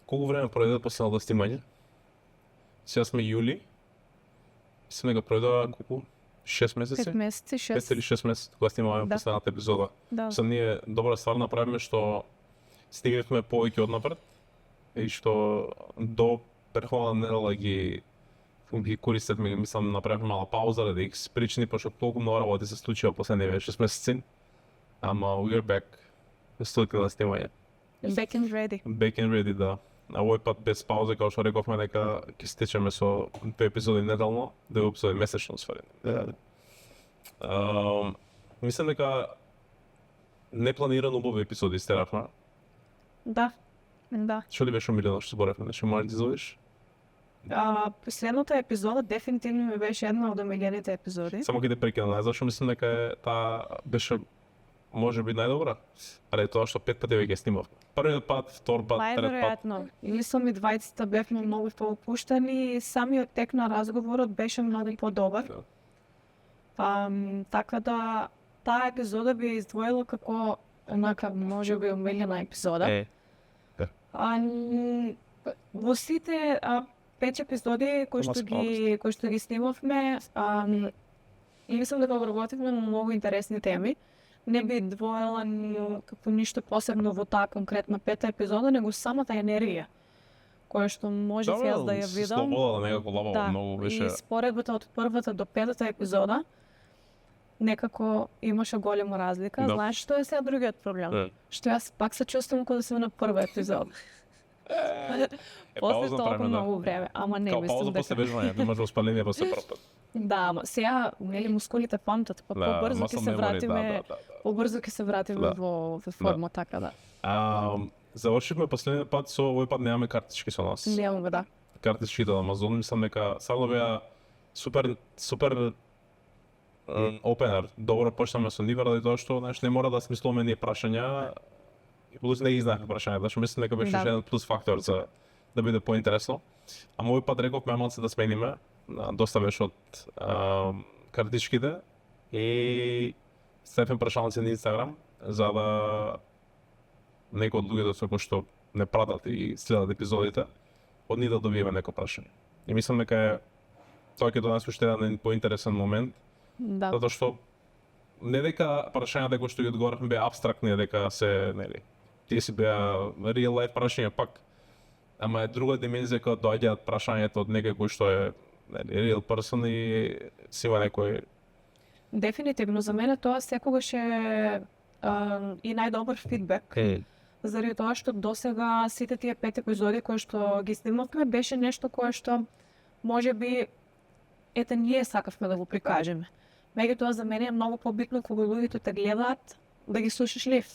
колку време пројде последното снимање? Сега сме јули. Мислам дека пројде колку? 6 месеци? 5 месеци, 6. 5 или 6 месеци кога снимаваме Да. последната епизода. Да. Са ние добра ствар направиме што стигнавме повеќе однапред и што до претходна недела ги користевме, мислам, направивме мала пауза да ги спричини, пошто толку многу работи се случија последниве 6 месеци. Ама we're back. Стотина на снимање. Back and ready. Back and ready, да. А овој пат без пауза, како што рековме дека ќе стечеме со 2 епизоди неделно, 2 епизоди месечно сфари. Мислам дека непланирано убави епизоди стеравме. Да. Да. Што ли беше омилено што зборевме? Нешто можеш да изовиш? Последната епизода дефинитивно ми беше една од омилените епизоди. Само ќе те прекинам, зашто мислам дека таа беше може би најдобра. Але тоа што 5 пати веќе снимав. Првиот пат, втор пат, трет пат. Најверојатно. И мислам и двајцата бевме многу поопуштени и самиот тек на разговорот беше многу подобар. Така да таа епизода би издвоила како онака можеби омилена епизода. Во сите 5 епизоди кои што ги снимавме, и мислам дека обработивме многу интересни теми. Не би двоела како ништо посебно во таа конкретна 5-та епизода, него самата енергија која што може јас да ја видам. Слобода некако лабава многу беше. И споредбата од првата до 5-та епизода некако имаше голема разлика. Да. Знаеш што е сега другиот проблем? Што јас пак се чувствувам кога да сме на прва епизода. После толку многу време, ама не мислам дека. Као пауза после вежбање, да имаш воспаление после прв пат. Да, ама сега нели мускулите памтат, па побрзо ќе се вратиме. Побрзо ќе се вратиме во форма, така да. Завршивме последниот пат со овој пат немаме картички со нас. Немаме, да. Картичките од Амазон, мислам дека само беа супер опенер. Добро почнаме со нив ради тоа што не мора да смислуваме ние прашања. И плюс не ги знаеме прашања, зашто мислам дека беше еден плюс фактор за да биде поинтересно. Ама овој пат рековме малце да смениме. Доста беше од картичките и ставивме прашалници на Инстаграм за да некои од луѓето со кои што не пратат и следат епизодите, од нив да добиеме некој прашање. И мислам дека тоа ќе донесе уште еден поинтересен момент, затоа што не дека прашањата кои што ги одговоривме беа апстрактни, дека се, нели, тие си беа real life прашања пак, ама е друга димензија кога доаѓаат прашањето од некој кој што е real person и си има некој. Дефинитивно, за мене тоа секогаш е и најдобар фидбек. Заради тоа што досега сите тие 5 епизоди кои што ги снимавме беше нешто кое што можеби ете ние сакавме да го прикажеме. Меѓутоа за мене е многу побитно кога луѓето те гледаат да ги слушаш лив.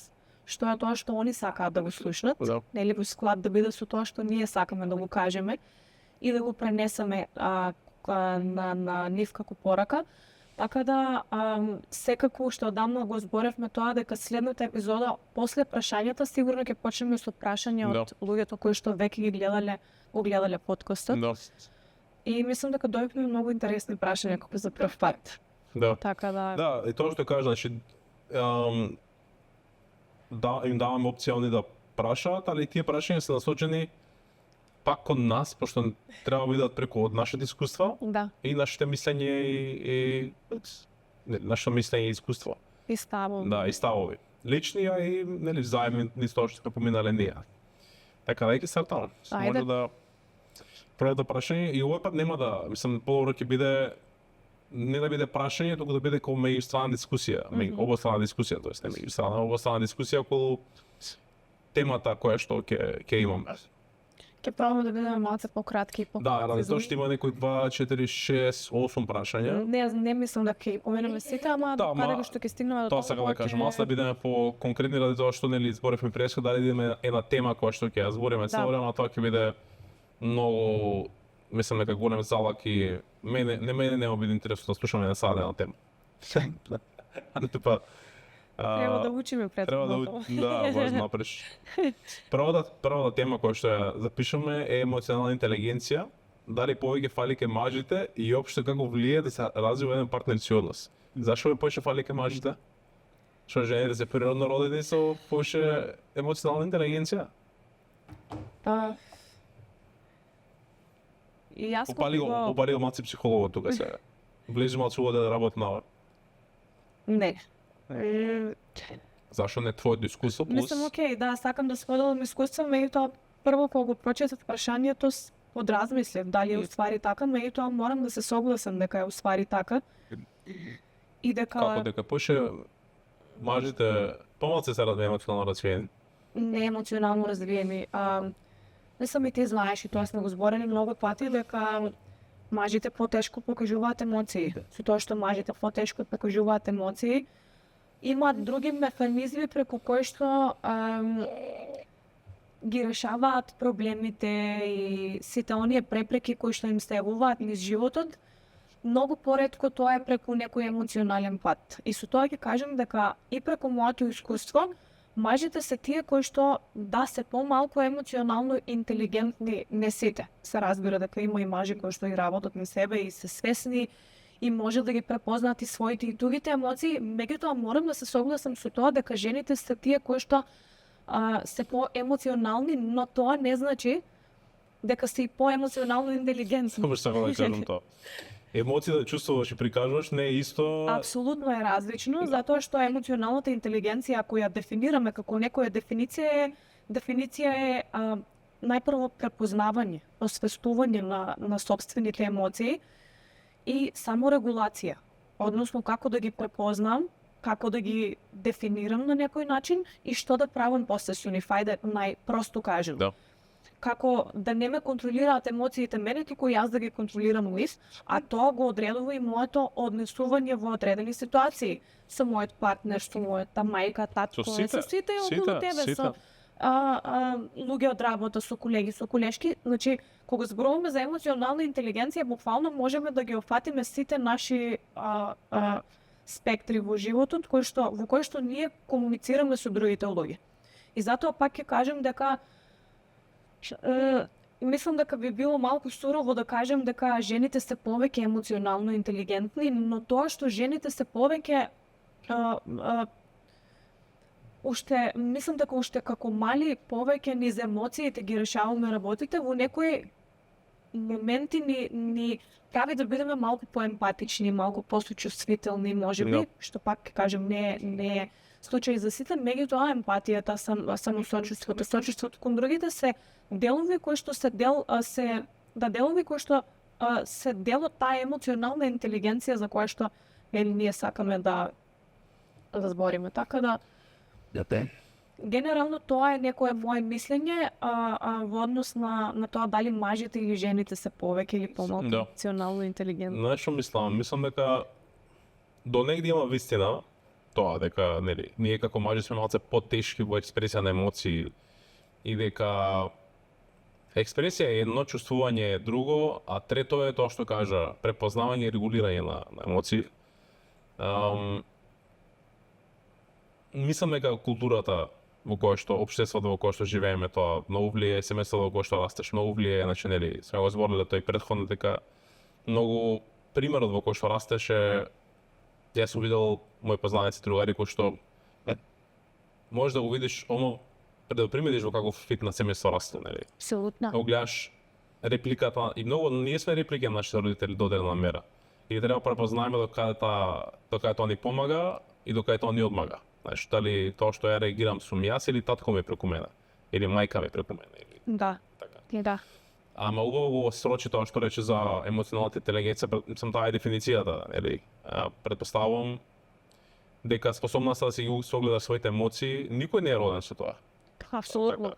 Што е тоа што они сакаат да го слушнат, нели во склад да биде со тоа што ние сакаме да го кажеме и да го пренесеме на нив како порака. Така да, секако што одамна го зборевме тоа дека следната епизода, после прашањата, сигурно ќе почнеме со прашања од луѓето кои што веќе го гледале подкастот. И мислам дека добивме многу интересни прашања како за прв пат. Така да. Да, и тоа што кажа, значи им даваме опција они да прашаат, али тие прашања се насочени пак кон нас, пошто треба да бидат преку од нашите искуства и нашите мислење и нашето мислење и искуство. И ставови. Да, и ставови. Лични, а и нели заедно низ тоа што сме поминале ние. Така да ќе стартаме. Може да првото прашање и овој пат нема да, мислам, подобро ќе биде не да биде прашање, туку да биде како меѓустрана дискусија, обострана дискусија, тоест не меѓустрана, обострана дискусија околу темата која што ќе имаме. Ќе пробаме да бидеме малце пократки и Да, ради тоа што има некои 2, 4, 6, 8 прашања. Не мислам да ќе поменеме сите, ама каде што ќе стигнеме до тоа сакам да кажам, аз да бидеме по конкретни ради тоа што нели зборевме преска дали да идеме една тема која што ќе ја збориме цело време, тоа ќе биде многу, мислам дека голем залак и мене нема биде интересно да слушаме една садена тема. Треба да учиме претходно. Да, важно напреш. Првата тема која што ја запишаме е емоционална интелигенција, дали повеќе фали ке мажите и општо како влијае да се развива еден партнерски однос. Зашо ме повеќе фали ке мажите? Што жените се природно родени со повеќе емоционална интелигенција? И јас Обарил малци психолог тука сега. Влези малцу да работи на ова. Не. Зашо не твоето искуство плюс? Мислам, окей, да, сакам да споделам искуство, меѓутоа прво кога го прочитав прашањето подразмислив дали е уствари така, меѓутоа морам да се согласам дека е уствари така. И дека Како дека поше мажите помалку се емоционално развиени. не емоционално развиени. Не сам и ти знаеш, и тоа сме го зборени многу пати, дека мажите потешко покажуваат емоции. Со тоа што мажите потешко покажуваат емоции, имаат други механизми преку кои што ги решаваат проблемите и сите оние препреки кои што им стегуваат низ животот. Многу поретко тоа е преку некој емоционален пат. И со тоа ќе кажем дека и преку моето искуство, мажите се тие кои што да се помалку емоционално интелигентни, не сите. Се разбира дека има и мажи кои што и работат на себе и се свесни и може да ги препознаат и своите и другите емоции, меѓутоа морам да се согласам со тоа дека жените се тие кои што се поемоционални, но тоа не значи дека се и поемоционално интелигентни. Само што да кажам тоа. Емоција да чувствуваш и прикажуваш не е исто. Апсолутно е различно, затоа што емоционалната интелигенција, ако ја дефинираме како некоја дефиниција е најпрво препознавање, освестување на сопствените емоции и саморегулација. Односно како да ги препознам, како да ги дефинирам на некој начин и што да правам после со нив. Ајде најпросто кажем. Да. Како да не ме контролираат емоциите мене, туку јас да ги контролирам нив, а тоа го одредува и моето однесување во одредени ситуации со мојот партнер, со мојата мајка, татко, со сите околу тебе, со луѓе од работа, со колеги, со колешки. Значи, кога зборуваме за емоционална интелигенција, буквално можеме да ги опфатиме сите наши спектри во животот во кој што ние комуницираме со другите луѓе. И затоа пак ќе кажем дека мислам дека би било малку сурово да кажем дека жените се повеќе емоционално интелигентни, но тоа што жените се повеќе мислам дека уште како мали повеќе низ емоциите ги решаваме работите, во некои моменти ни прави да бидеме малку поемпатични, малку посочувствителни, можеби, што пак ќе кажем не е случај за сите, меѓутоа емпатијата, самосочувството, сочувството кон другите се делови кои што се дел од таа емоционална интелигенција за која што ние сакаме да збориме. Така да генерално тоа е некое мое мислење во однос на тоа дали мажите или жените се повеќе или помалку емоционално интелигентни. Знаеш што мислам? Мислам дека до негде има вистина тоа дека ние како мажи сме малце потешки во експресија на емоции и дека експресија е едно, чувствување е друго, а трето е тоа што кажа препознавање и регулирање на емоции. Мислам дека културата во која што општеството во кое што живееме, тоа многу влијае, семејството во кое што растеш многу влијае, значи сме го збориле тој претходно дека многу примерот во кој што растеше, јас сум видел мои познаници другари кои што можеш да го видиш оно пред да приметиш во каков фит на семејство расте, нели? Апсолутно. Го гледаш репликата и многу ние сме реплики на нашите родители до одредена мера. И треба препознаеме до каде тоа ни помага и до каде тоа ни одмага. Знаеш, дали тоа што ја реагирам сум јас или татко ми преку мене, или мајка ми преку мене, или да. Така. Да. Ама убаво го срочи тоа што рече за емоционалната интелигенција, мислам таа е дефиницијата, нели? Претпоставувам дека способноста да си ги согледаш своите емоции, никој не е роден со тоа. Апсолутно.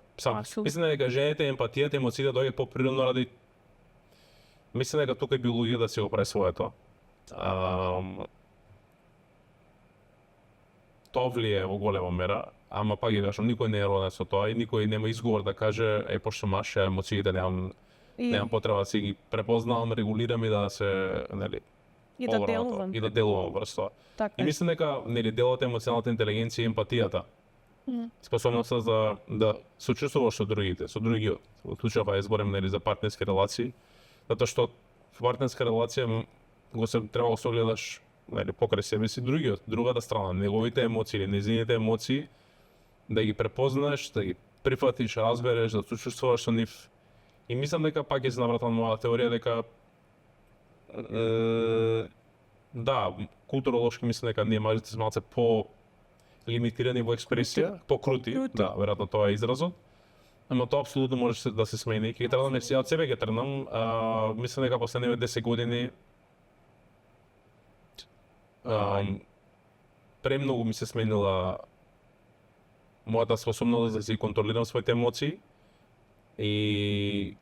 Мислам дека жените емпатијата, емоциите доаѓаат поприродно ради. Мислам дека тука е биологија да си го прави своето. Тоа влијае во голема мера, ама пак ги кажам, никој не е роден со тоа и никој нема изговор да каже пошто маж, емоциите немам потреба да си ги препознавам, регулирам и да се, нели, и да делувам. И да делувам врз тоа. Така. И мислам дека нели делот е емоционалната интелигенција и емпатијата. Способноста за да сочувствуваш со другите, со другиот. Во случајот зборим нели за партнерски релации, затоа што во партнерска релација треба да согледаш нели покрај себе си другиот, другата страна, неговите емоции или незините емоции, да ги препознаеш, да ги прифатиш, разбереш, да сочувствуваш со нив И мислам дека пак ќе се навратам на моја теорија дека да, културолошки мислам дека ние мажите сме малце по лимитирани во експресија, покрути, да, веројатно тоа е изразот. Ама тоа апсолутно може да се смени. Ќе тренам, ја од себе ќе тренам, мислам дека последниве 10 години премногу ми се сменила мојата способност да си контролирам своите емоции и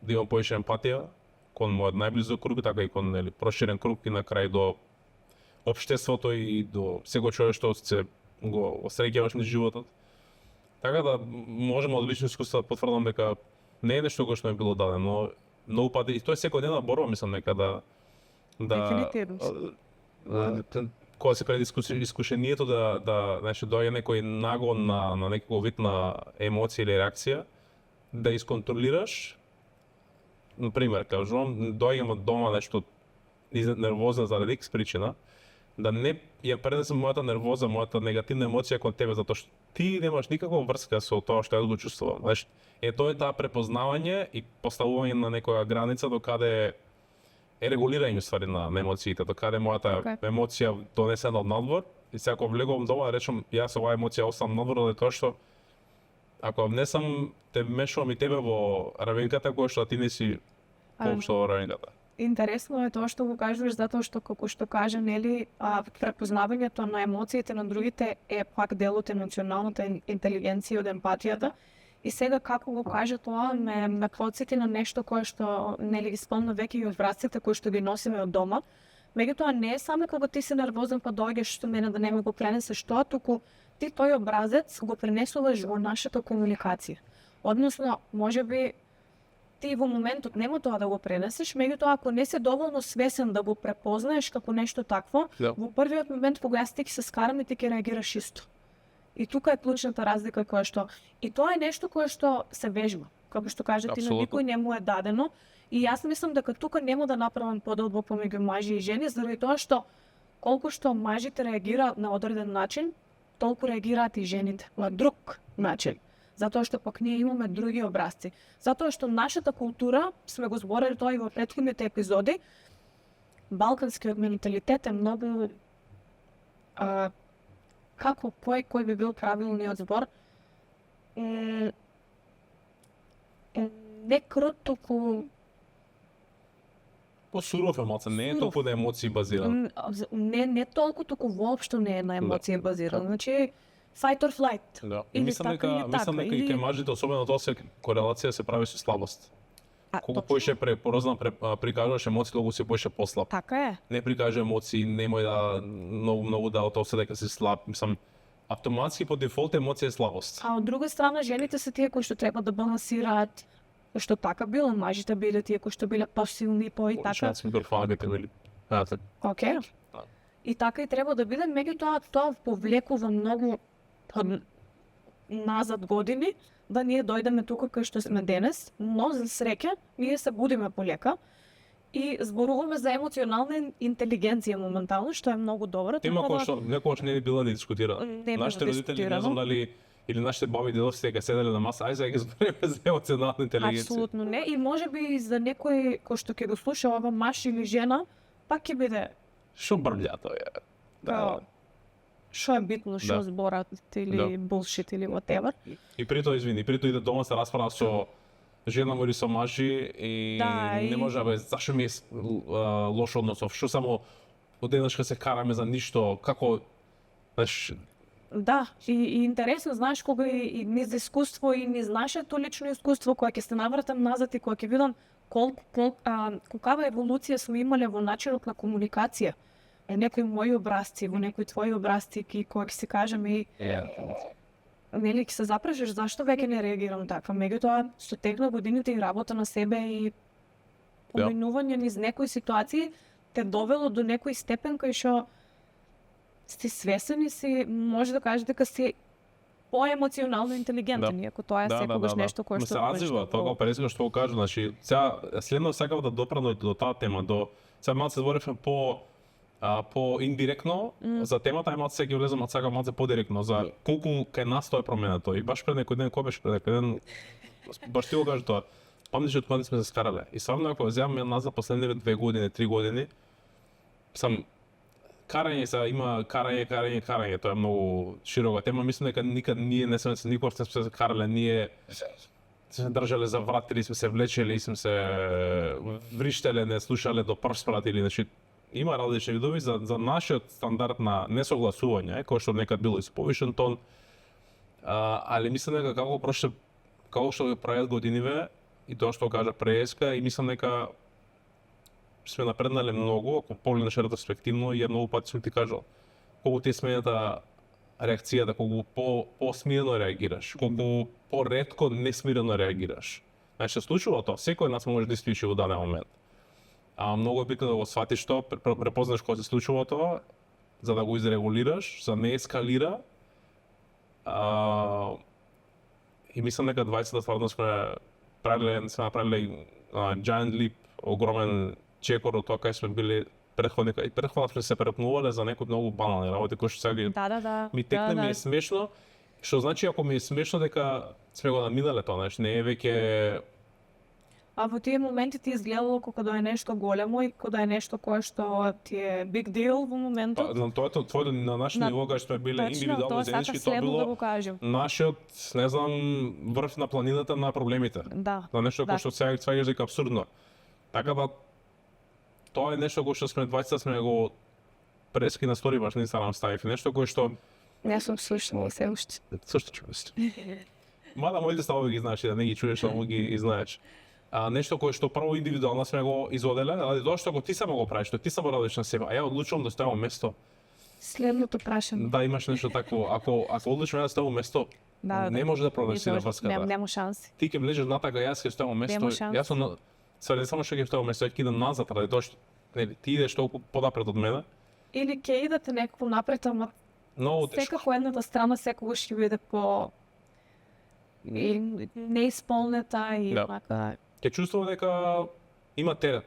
да имам повеќе емпатија кон мојот најблизок круг, така и кон проширен круг и на крај до општеството и до секој човек што се го среќаваш низ животот. Така да можеме од лично искуство да потврдам дека не е нешто кое што ми било дадено, многу пати и тоа е секојдневна борба, мислам дека Дефинитивно. Кога се пред искушението да значи доаѓа некој нагон на некој вид на емоција или реакција, да исконтролираш. Например, кажувам, доаѓам од дома нешто нервозна заради X причина, да не ја пренесам мојата нервоза, мојата негативна емоција кон тебе, затоа што ти немаш никаква врска со тоа што јас го чувствувам. Знаеш, тоа е таа препознавање и поставување на некоја граница до каде е регулирање ствари на емоциите, до каде мојата емоција донесена од надвор и сега кога влегувам дома да речам јас оваа емоција оставам надвор, тоа што ако внесам те мешувам и тебе во равенката која што ти не си воопшто во равенката. Интересно е тоа што го кажуваш, затоа што како што кажа, нели, препознавањето на емоциите на другите е пак дел од емоционалната интелигенција, од емпатијата. И сега како го кажа тоа ме потсети на нешто кое што нели ги спомна веќе и образците кои што ги носиме од дома. Меѓутоа не е само кога ти си нервозен па доаѓаш што мене да не ме го пренесеш тоа, туку ти тој образец го пренесуваш во нашата комуникација. Односно, можеби ти во моментот нема тоа да го пренесеш, меѓутоа ако не си доволно свесен да го препознаеш како нешто такво, во првиот момент кога јас ти ќе се скарам и ти ќе реагираш исто. И тука е клучната разлика која што и тоа е нешто кое што се вежба. Како што кажа ти, на никој не му е дадено и јас мислам дека тука нема да направам подолбок помеѓу мажи и жени, заради тоа што колку што мажите реагираат на одреден начин, толку реагираат и жените на друг начин. Затоа што пак ние имаме други образци. Затоа што нашата култура, сме го зборали тоа и во претходните епизоди, балканскиот менталитет е многу како кој би бил правилниот збор, не крут, туку посуров е малце, не е толку на емоции базиран. Не толку, туку воопшто не е на емоции базиран. Значи fight or flight. Да. И мислам дека и кај мажите, особено тоа се корелација се прави со слабост. Колку поише прикажуваш емоции, толку си поише послаб. Така е. Не прикажа емоции, немој да многу да од тоа дека си слаб. Мислам, автоматски по дефолт емоција е слабост. А од друга страна, жените се тие кои што треба да балансираат, што така било, мажите биле тие кои што биле пасивни и така. Шанс микрофоните били. Океј. И така и треба да биде, меѓутоа тоа повлекува многу назад години да ние дојдеме тука кај што сме денес, но за среќа ние се будиме полека и зборуваме за емоционална интелигенција моментално, што е многу добро. Тема која што некогаш не е била ни дискутирана. Нашите родители, не знам дали или нашите баби и дедовци ќе седеле на маса, ајде сега ги збориме за емоционална интелигенција. Апсолутно не, и можеби за некој кој што ќе го слуша ова маж или жена, пак ќе биде што брља тоа е. Да. Што е битно, што зборат или булшит или whatever. И при тоа извини, при тоа иде дома се расправа со жена му или со мажи и не може да бе зашо ми е лош односов, што само одеднашка се караме за ништо, како знаеш. Да, и интересно, знаеш, кога и низ искуство и низ нашето лично искуство, кога ќе се навратам назад и кога ќе видам колкава еволуција сме имале во начинот на комуникација. Некои мои образци, во некои твои образци, кога ќе се кажеме и нели ќе се запрашиш зашто веќе не реагирам така. Меѓутоа, со тек на годините и работа на себе и поминување низ некои ситуации те довело до некој степен кој што си свесен и си може да кажеш дека си поемоционално интелигентен, иако тоа е секогаш нешто кое што се развива, тоа го пресека што го кажа, значи сега следно сакав да допрам до таа тема, до сега малку се зборевме по по индиректно за темата, ај малце ќе влезам сега малце подиректно за колку кај нас тоа е променето. И баш пред некој ден, кој беше пред некој ден, баш ти го кажа тоа. Памтиш од кога сме се скарале. И стварно ако земам ја назад последните 2 години, 3 години, сам карање се има карање, тоа е многу широка тема. Мислам дека никад ние не сме никогаш не сме се карале, ние се држале за врат или сме се влечели, сме се вриштеле, не слушале до прв спрат или значи има различни видови за нашиот стандард на несогласување, кој што некад било и со повишен тон. Али мислам дека како што го прават годиниве и тоа што кажа преска, и мислам дека сме напреднале многу, ако погледнеш ретроспективно, и многу пати сум ти кажал, колку ти е смената реакцијата, колку по-смирено реагираш, колку по-ретко несмирено реагираш. Значи, се случува тоа, секој од нас може да исклучи во даден момент. Многу е битно да го сватиш тоа, препознаш кога се случува тоа, за да го изрегулираш, за да не ескалира. И мислам дека 20 стварно сме направиле giant leap, огромен чекор од тоа кај сме били претходника. И претходно сме се препнувале за некои многу банални работи кои што сега ми текне, ми е смешно. Што значи ако ми е смешно дека сме го наминале тоа, значи не е веќе. А во тие моменти ти изгледало кога е нешто големо и кога е нешто кое што ти е big deal во моментот. Тоа е твоето на наше ниво кога сме биле индивидуално заеднички, тоа било нашиот, не знам, врв на планината на проблемите. Да. На нешто кое што сега сваѓаш дека апсурдно. Така да тоа е нешто кое што сме 20 сме го прески на стори баш не сам ставив, нешто кое што не сум слушнала се уште. Сушто чуваш. Мада моите ставови ги знаеш и да не ги чуеш, само ги знаеш. Нешто кое што прво индивидуално сме го изоделе, али тоа што го ти само го правиш, што ти само радиш на себе, а ја одлучувам да ставам место. Следното прашање. Да, имаш нешто такво. Ако одлучувам да ставам место, не може да продолжи врската. Нема шанси. Ти ќе влезеш натака, јас ќе ставам место. Јас сум сега не само што ќе ставам место, ќе идам назад ради тоа што нели ти идеш толку подапред од мене. Или ќе идете некако напред, ама секако едната страна секогаш ќе биде по неисполнета и така. Ќе чувствувам дека има терет.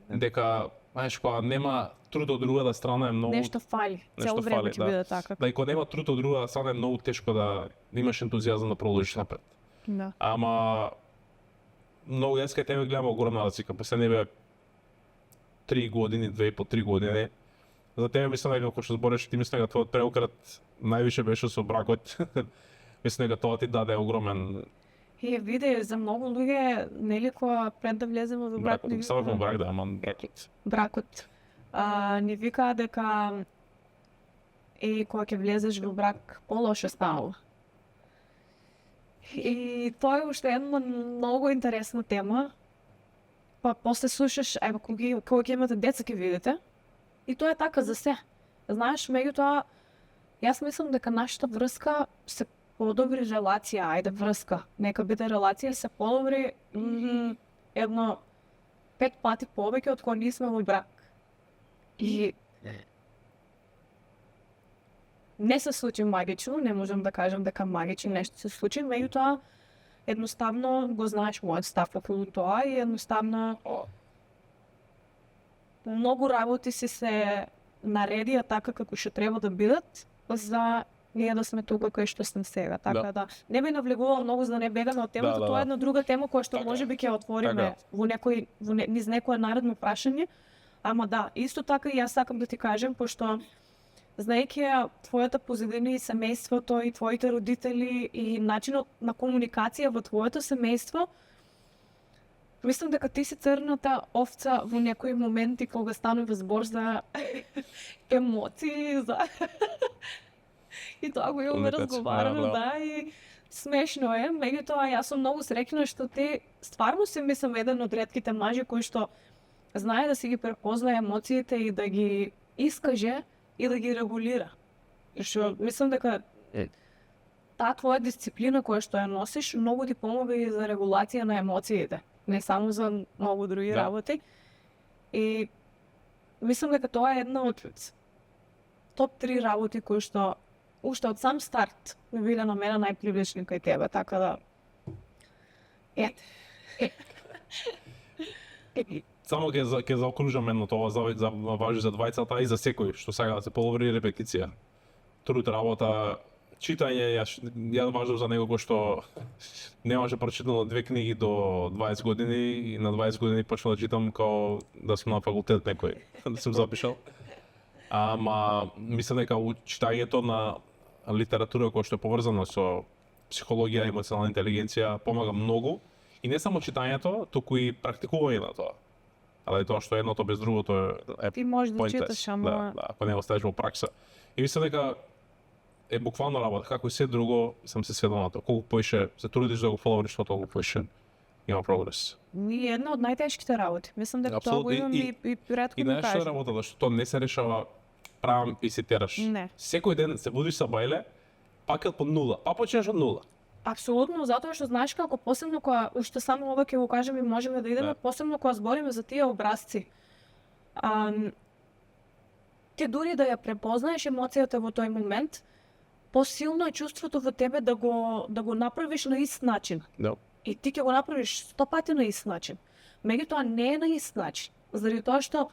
Дека, знаеш, кога нема труд од другата страна е многу нешто фали. Цело време ќе биде така. Да, и кога нема труд од другата страна е многу тешко да имаш ентузијазам да продолжиш напред. Да. Ама многу јас кај тебе гледам огромна разлика. Последниве 3 години, 2,5-3 години. За тебе мислам дека кога што збориш, ти мислам дека твојот преократ највише беше со бракот. Мислам дека тоа ти даде огромен. И виде за многу луѓе, нели кога пред да влеземе во брак, само брак да, ама бракот. Ни викаа дека кога ќе влезеш во брак, полошо станува. И тоа е уште една многу интересна тема. Па после слушаш, кога ќе имате деца ќе видите. И тоа е така за се. Знаеш, меѓутоа, јас мислам дека нашата врска се подобри релација, ајде врска, нека биде релација, се подобри едно 5 пати повеќе од кога ние сме во брак. И не се случи магично, не можам да кажам дека магично нешто се случи, меѓутоа едноставно го знаеш мојот став околу тоа и едноставно многу работи се наредија така како што треба да бидат за ние да сме тука кај што сме сега. Така да не би навлегувала многу за да не бегаме од темата, тоа е една друга тема која што можеби ќе отвориме во низ некое наредно прашање. Ама да, исто така и јас сакам да ти кажем, пошто знаејќи твојата позадина и семејството и твоите родители и начинот на комуникација во твоето семејство, мислам дека ти си црната овца во некои моменти кога станува збор за емоции, за и тоа го имаме разговарано, да, и смешно е, меѓутоа јас сум многу среќна што ти стварно си мислам еден од ретките мажи кои што знае да си ги препознае емоциите и да ги искаже и да ги регулира. Што мислам дека таа твоја дисциплина која што ја носиш многу ти помага и за регулација на емоциите, не само за многу други работи. И мислам дека тоа е една од топ 3 работи кои што уште од сам старт ми биле на мене најпривлечни кај тебе, така да Само ќе заокружам едно тоа важи за двајцата и за секој што сака да се подобри репетиција. Труд, работа, читање, ја важам за него кој што немаше прочитано 2 книги до 20 години и на 20 години почнав да читам као да сум на факултет некој, да сум запишал. Ама мислам дека читањето на литература која што е поврзана со психологија и емоционална интелигенција помага многу и не само читањето, туку и практикување на тоа. Але тоа што едното без другото е Ти можеш да pointless. читаш, ама Да, ако не го ставиш во пракса. И мислам дека е буквално работа, како и се друго, сам се сведал на тоа. Колку поише се трудиш да го подобриш, толку поише има прогрес. ни една од најтешките работи. Мислам дека тоа го Апсолутно. имам и претходно И знаеш што е кажа. работата, што тоа не се решава правам и се тераш. Не. Секој ден се будиш са бајле, пакет по нула, па почнеш од нула. Апсолутно, затоа што знаеш како посебно кога уште само ова ќе го кажеме и можеме да идеме, Да. посебно кога збориме за тие образци. Ти дури да ја препознаеш емоцијата во тој момент, посилно е чувството во тебе да го направиш на ист начин. Да. И ти ќе го направиш 100 пати на ист начин. Меѓутоа не е на ист начин. Заради тоа што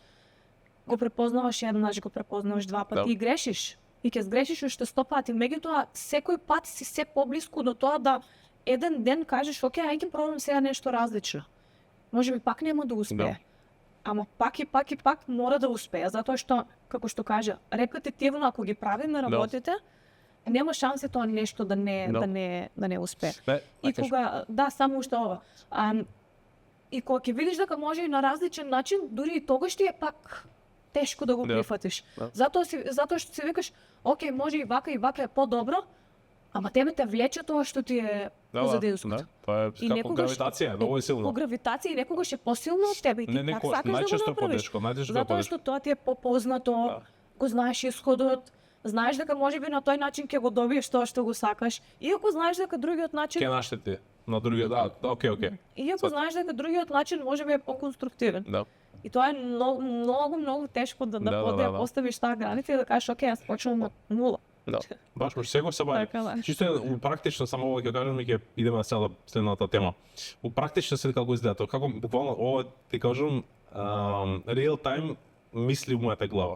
го препознаваш еднаш, го препознаваш два пати Да. и грешиш. И ќе сгрешиш уште 100 пати. Меѓутоа секој пат си се поблиску до тоа да еден ден кажеш, окей, ајде пробам сега нешто различно. Можеби пак нема да успее. Да. Ама пак и пак мора да успее, затоа што, како што кажа, репетитивно ако ги правиме работите, нема шансе тоа нешто да не успее. И кога, да, само уште ова. И кога ќе видиш дека може и на различен начин, дури и тогаш ти е пак тешко да го Да. прифатиш. Да. Затоа што си викаш, окей, може и вака е подобро, ама тебе те влече тоа што ти е позадинското. Да, тоа е И како некогаш- гравитација, многу е По силно. гравитација и некогаш е посилно од тебе и ти Не, пак некогаш, сакаш да го најчесто е направиш. потешко, најчесто е Затоа потешко. што тоа ти е попознато, Да. го знаеш исходот, знаеш дека можеби на тој начин ќе го добиеш тоа што го сакаш, иако знаеш дека другиот начин, Ке наштети на другиот, да, окей. иако знаеш дека другиот начин можеби е поконструктивен. Да. И тоа е многу тешко да Да. поставиш таа граница и да кажеш, окей, јас почнувам од нула. Да. Баш секој се бави. Така, да. Чисто практично само ова ќе кажам и ќе идеме на следната тема. У практично се како изгледа тоа, како буквално ова ти кажам real time мисли у мојата глава.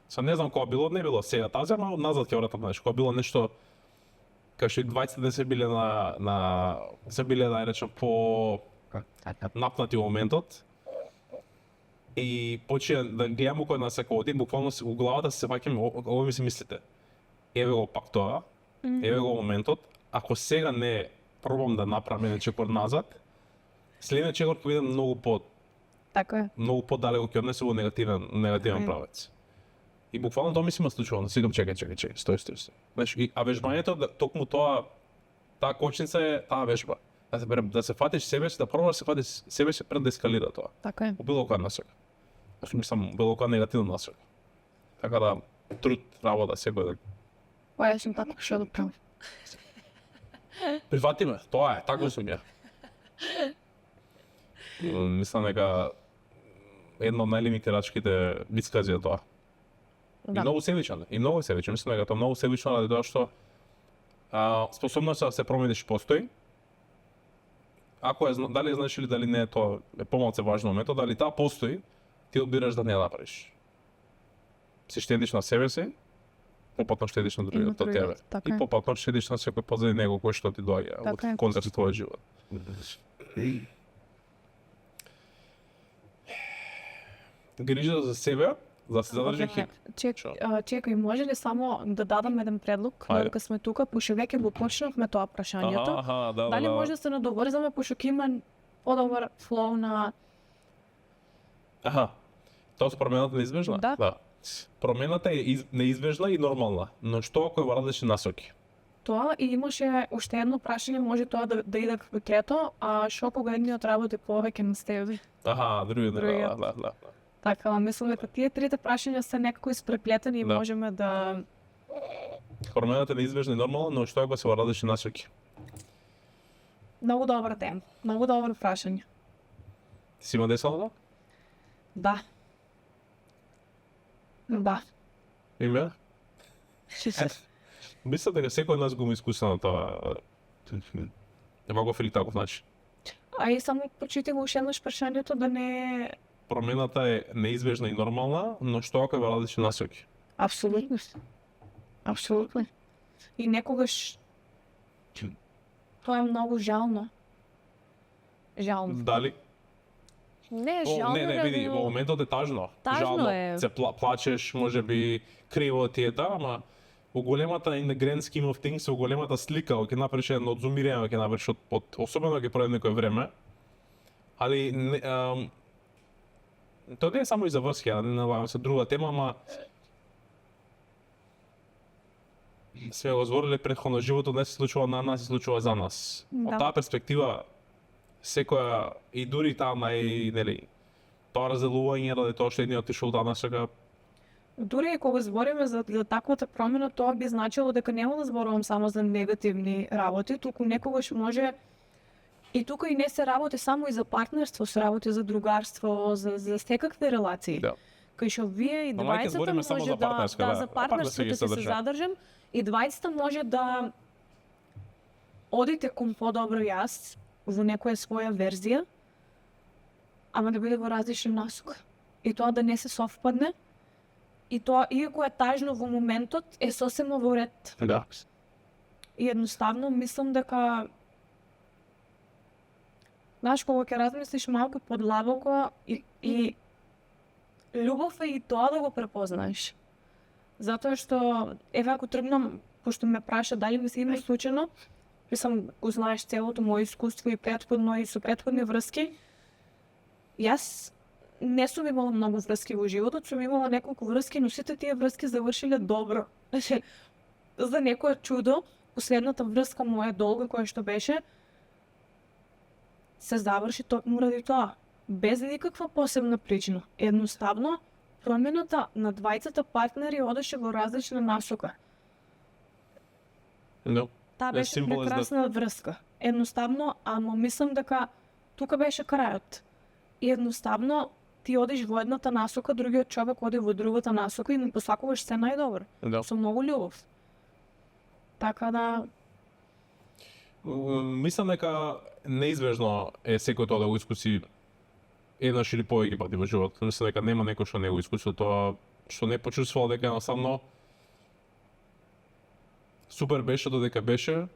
Са не знам кога било, не било сега тази, ама назад ќе вратам нешто. Кога било нешто кај што и 20 ден се биле се биле да речем по напнати во моментот. И почна да гледам кој на секој оди, буквално у главата се ваќам, ово ми се мислите. Еве го пак тоа, еве го моментот, ако сега не пробам да направам еден чекор назад, следниот чекор ќе биде Така е. многу подалеку ќе однесе во негативен правец. И буквално тоа ми се ма случува, да сигам чекај, стој. Знаеш, а вежбањето токму таа кочница е таа вежба. Да се фатиш себе си, да пробаш да се фатиш себе си пред да ескалира тоа. Така е. Во било која насока. Мислам, било која негативна насока. Така да, труд, работа, секој ден. Па јас сум така што да правам. Прифати ме, тоа е, такво сум ја. Мислам дека едно од најлимитирачките вицкази е тоа. И Да. многу себичен, мислам дека тоа многу себично ради тоа што способноста да се промениш постои. Ако дали знаеш или дали не е тоа е помалку важно моментот, дали таа постои, ти одбираш да не ја направиш. Се штедиш на себе си, попатно штедиш на другиот од тебе. другиот, така И е. попатно штедиш на секој позади него кој што ти доаѓа Така е. од контекст твојот живот. Грижа за себе, за да се задржи хип. Шо? Чекај, може ли само да дадам еден предлог, Ајде. додека сме тука, пошто веќе го почнавме тоа прашањето. да, Дали може да се надоврзаме, пошто ќе има подобар флоу на... Аха. Тоа со промената неизбежна? Да. Промената е неизбежна и нормална, но што ако е во различни насоки? Тоа и имаше уште едно прашање, може тоа да иде како трето, а шо кога едниот работи повеќе на стеби? Аха, Другиот. да. Така, мислам дека тие трите прашања се некако испреплетени и Да. можеме да... Промената е неизбежна и нормална, но што ако се во различни насоки? Многу добра тема, многу добро прашање. Ти си има десало? Да. Да. Име? Мислам дека секој од нас го има искуство на тоа. Нема го фили таков начин. А и само прочити го уште еднаш прашањето да не промената е неизбежна и нормална, но што ако е во различни насоки? Апсолутно. Апсолутно. И некогаш тоа е многу жално. Жално. Дали? Не, жално не, види, во моментот е тажно. Тажно Жално, е. се плачеш, можеби криво ти е таа, ама во големата in the grand scheme of things, во големата слика, ќе направиш едно одзумирање, ќе направиш особено ќе пройде некое време. Али тоа не е само и за врски, не налагам се друга тема, ама сме го збориле претходно, животот не се случува на нас, се случува за нас. Да. Од таа перспектива, секоја и дури таа нели, тоа разделување ради тоа што едниот отишол данасака, Дури и кога збориме за таквата промена, тоа би значило дека нема да зборувам само за негативни работи, туку некогаш може и тука и не се работи само и за партнерство, се работи за другарство, за секакви релации. Да. Кај што вие и Но мајке двајцата збориме само може за партнерска, да. за Пак да се ги партнерството ќе се содржи. задржам и двајцата може да одите кон подобро јас во некоја своја верзија, ама да биде во различен насока. И тоа да не се совпадне, и тоа, иако е тажно во моментот, е сосема во ред. Да. И едноставно мислам дека знаеш, кога ќе размислиш малку подлабоко и љубов е и тоа да го препознаеш. Затоа што, еве ако тргнам, пошто ме праша дали ми се има случајно, мислам, го знаеш целото моје искуство и претходно и со претходни врски, јас не сум имала многу врски во животот, сум имала неколку врски, но сите тие врски завршиле добро. Значи, за некое чудо, последната врска моја долга која што беше, се заврши токму ради тоа, без никаква посебна причина. Едноставно, промената на двајцата партнери одеше во различна насока. No. Таа As беше simple as that. прекрасна врска. Едноставно, ама мислам дека тука беше крајот. И едноставно, ти одиш во едната насока, другиот човек оди во другата насока и му посакуваш се најдобро. Да. Со многу љубов. Така да, Мислам дека неизбежно е секој тоа да го искуси еднаш или повеќе пати во живот. Мислам дека нема некој што не го искусил тоа, што не почувствувал дека едноставно супер беше додека беше,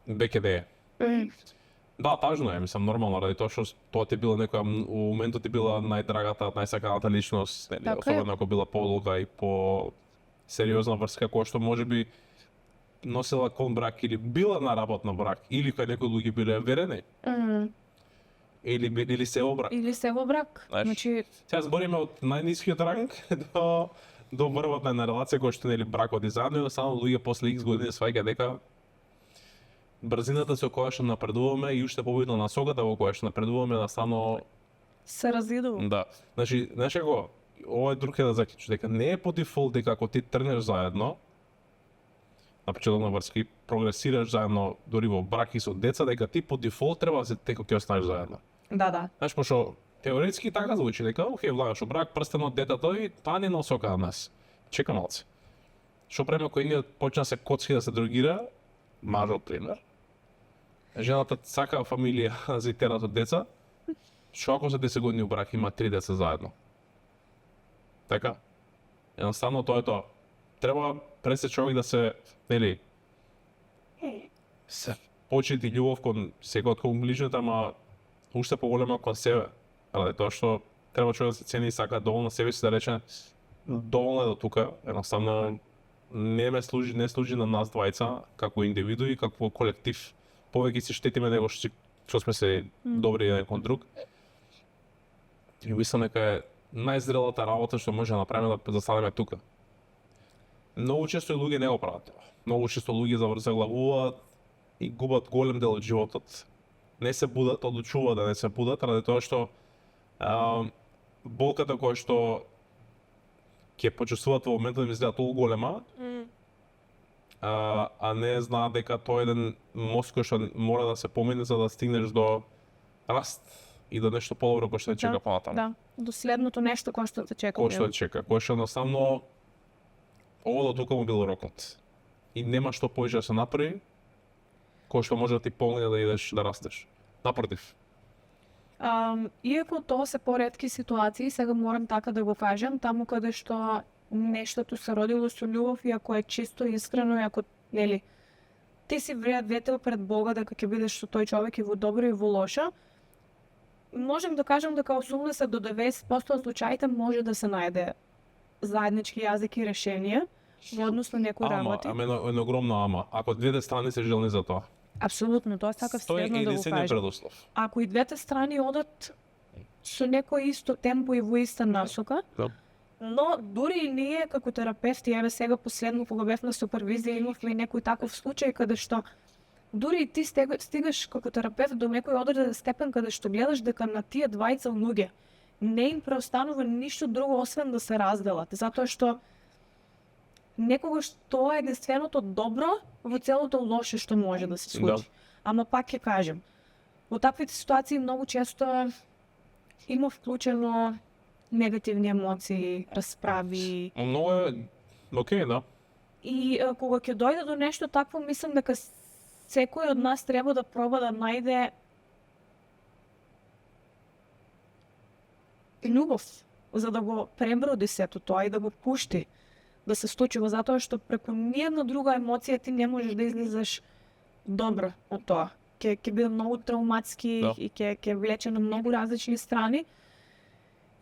веќе да е. Да, тажно е, мислам, нормално, ради тоа што тоа ти била некоја, у моментот ти била најдрагата, најсаканата личност, нели, Така е. особено ако била подолга и по сериозна врска, која што можеби носела кон брак или била на работ на брак, или кај некои луѓе биле верени, или се во брак. или се во брак. Знаеш. Значи, Сега збориме од најнискиот ранг до врвот на една релација која што нели бракот и заедно, само луѓе после X години сваќаат дека брзината со која што напредуваме и уште побитно насоката во која што напредуваме наставно. се разидува. Да. Значи, знаеш како, ова е друг е да заклучиш дека не е по дефолт дека ако ти трнеш заедно на почеток на врска и прогресираш заедно дури во брак и со деца, дека ти по дефолт треба да се теко ќе останеш заедно. Да, да. Знаеш, пошто теоретски така звучи дека окей, влагаш во брак, прстенот, детето и тоа не е насока на нас. Чека малце. Што правиме ако едниот почна да се коцки да се дрогира, мажот пример. Жената сака фамилија за итерат од деца. Што ако за 10 години у брак има 3 деца заедно? Така. Едноставно тоа е тоа. Треба пресе човек да се, нели, се почити љубов кон секој од кон ближните, ама уште поголема кон себе. Ради тоа што треба човек да се цени и сака доволно себе си да рече доволно е до тука, едноставно не служи на нас двајца како индивидуи, како колектив. Повеќе си штетиме него што сме се добри еден кон друг. И мислам дека е најзрелата работа што може да направиме да застанеме тука. Многу често и луѓе не го прават тоа. Многу често луѓе заглавуваат и губат голем дел од животот. Не се будат, одлучуваат да не се будат, ради тоа што болката која што ќе почувствуваат во моментот ми изгледа толку голема, а не знаат дека тоа е еден мост кој што мора да се помине за да стигнеш до раст и до нешто подобро кој што те чека понатаму. Да, до следното нешто кое што те чека. Кој што те чека, кој што едноставно ово до тука му бил рокот. И нема што повеќе да се направи, кој што може да ти помогне да идеш да растеш. Напротив. Иако тоа се поретки ситуации, сега морам така да го кажам, таму каде што нештото се родило со љубов и ако е чисто искрено и ако нели ти си вредетел пред Бога дека ќе бидеш со тој човек и во добро и во лошо, можем да кажам дека 80 до 90% од случаите може да се најде заеднички јазик и решение во однос на некои работи. Ама едно огромно ама. Ако двете страни се желни за тоа. Апсолутно, тоа сакав следно да го кажам. предуслов. Ако и двете страни одат со некој исто темпо и во иста насока, но дури и ние како терапевти, еве сега последно кога бев на супервизија имавме некој таков случај каде што дури и ти стигаш како терапевт до некој одреден степен каде што гледаш дека на тие двајца луѓе не им преостанува ништо друго освен да се разделат, затоа што некогаш тоа е единственото добро во целото лошо што може да се случи. Ама пак ќе кажем, во таквите ситуации многу често има вклучено негативни емоции, расправи. Многу е окей, да. И кога ќе дојде до нешто такво, мислам дека секој од нас треба да проба да најде љубов, за да го преброди сето тоа и да го пушти да се случува, затоа што преку ниедна друга емоција ти не можеш да излезеш добро од тоа. Ќе биде многу травматски и ќе влече на многу различни страни.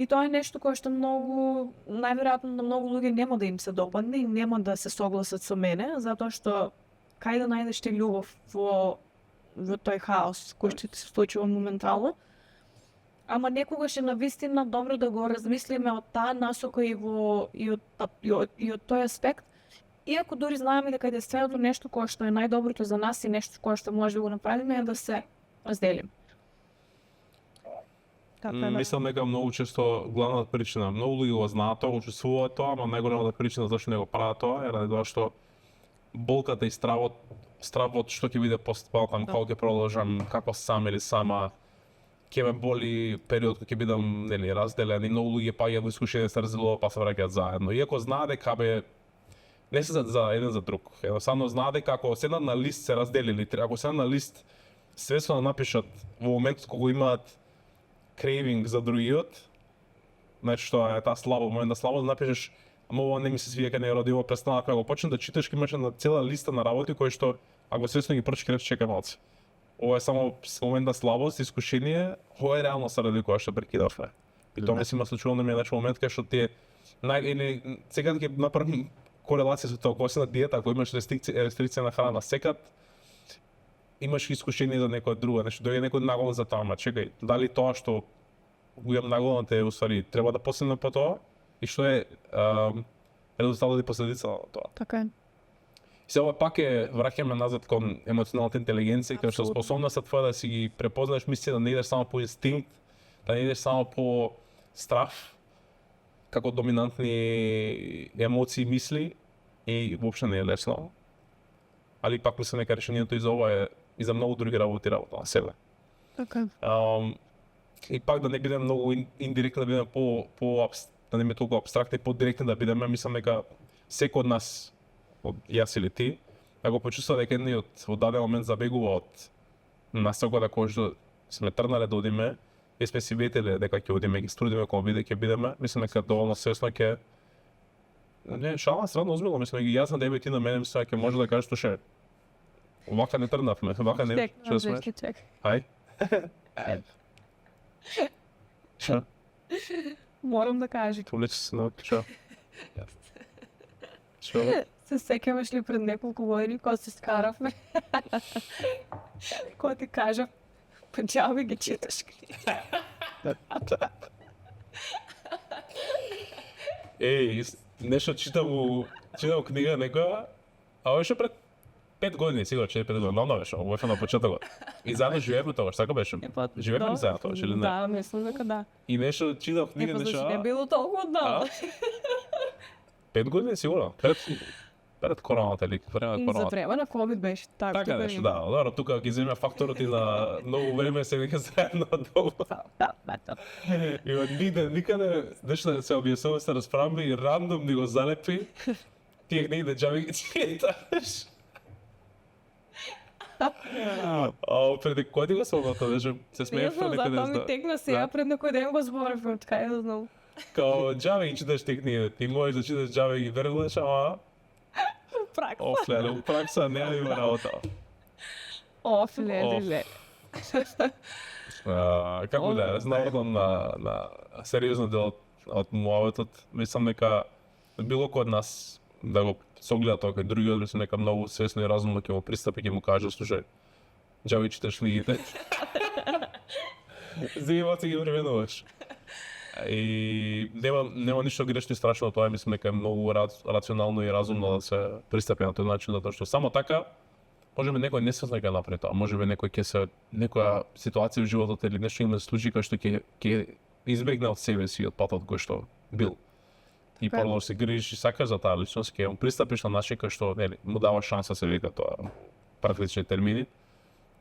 И тоа е нешто кое што многу, најверојатно на многу луѓе нема да им се допадне и нема да се согласат со мене, затоа што кај да најдеш ти љубов во тој хаос кој што ти се случува моментално. Ама некогаш е навистина добро да го размислиме од таа насока и од тој аспект. Иако дури знаеме дека единственото нешто кое што е најдоброто за нас и нешто кое што може да го направиме е да се разделиме. Мислам дека многу често главната причина, многу луѓе го знаат тоа, учествуваат тоа, ама најголемата причина зашто не го прават тоа е ради тоа што болката и стравот што ќе биде постпалкан, кога ќе продолжам како сам или сама, ќе ме боли период кога ќе бидам нели разделен и многу луѓе паѓаат во искушение да се разделуваат па се враќаат заедно. Иако знаат дека не се за еден за друг. Едноставно знаат дека ако седнат на лист се разделили, ако седнат на лист свесно напишат во моментот кога имаат крейвинг за другиот, значи што е таа момент да слабо да напишеш, ама ова не ми се свија кај не родиво, престана кога го почнеш да читаш, ќе имаш на цела листа на работи кои што ако свесно ги прочиташ чекај малце. Ова е само момент на слабост, искушение, ова е реално заради која што прекидавме. И тоа ми се има случило на мене момент кај што ти сега ќе направам корелација со тоа, кога си на диета, ако имаш рестрикција на храна, секад имаш искушение за некоја друга, нешто дојде некој наглон за тоа, чекај, дали тоа што го имам наглонот е усвари треба да посебно по тоа и што е резултатот и последица на тоа. Така е. И се ова пак враќаме назад кон емоционалната интелигенција, која што способноста твоја да си ги препознаеш мисли, да не идеш само по инстинкт, да не идеш само по страв, како доминантни емоции мисли и воопшто не е лесно. Али пак мислам дека решението и за ова е и за многу други работа на себе. Така. И пак да не бидеме многу индиректно, да бидеме да не ме толку абстрактни, по-директни да бидеме, мислам дека секој од нас, од јас или ти, да го почувствува дека едниот во даден момент забегува од насоката која што сме трнале да одиме, и сме си ветеле дека ќе одиме, ќе струдиме кога ќе бидеме, мислам дека доволно свесно ќе не, шала средно озбилно, мислам дека јас на тебе и ти на мене мислам дека може да кажеш слушај, вака не трнавме, вака не што сме. Ај. Ша? Морам да кажам. Тулече се на ша. Што? Се сеќаваш ли пред неколку години кога се скаравме? Кога ти кажа, пенџаби ги читаш книги. Нешто читам книга некоја, а ова беше пред 5 години, сигурно 4-5 години, но беше, ова беше на почетокот. И заедно живееме тогаш, така беше. Живееме заедно тогаш, или не? Да, мислам дека да. И нешто читам книга, нешто... Не било толку оддавна. 5 години, сигурно, пред короната или време на короната. За време на COVID беше така. Така беше, да. Добро, тука ќе земе факторот и на многу време се вика заедно долу. Да. И од никаде нешто да се објаснува, се расправаме и рандом ни го залепи. Тие книги да джави ги читаш. Преди кој ти го собата, беше се Не смеев знам, некаде. затоа ми текна сега пред некој ден го зборевме, од кај да знам. Као џаве ги читаш тек книги, ти можеш да читаш џаве ги веруваш, ама Пракса. офле, у пракса нема има работа. Офле. Како да е, навратам на сериозно дел од муаветот, мислам дека било кој од нас да го согледа тоа кај другиот, мислам дека многу свесно и разумно ќе му пристапи, ќе му каже, слушај, џаве читаш книгите. Зима си ги временуваш. И нема ништо грешно и страшно тоа, мислам дека е многу рационално и разумно да се пристапи на тој начин, затоа што само така можеби некој несвесно ќе направи тоа, можеби некој ќе се некоја ситуација во животот или нешто има да се случи кај што ќе избегне од себе си од патот кој што бил. И Така е. прво се грижиш и сакаш за таа личност, ќе му пристапиш на начин кај што нели му дава шанса, се вика тоа практични термини,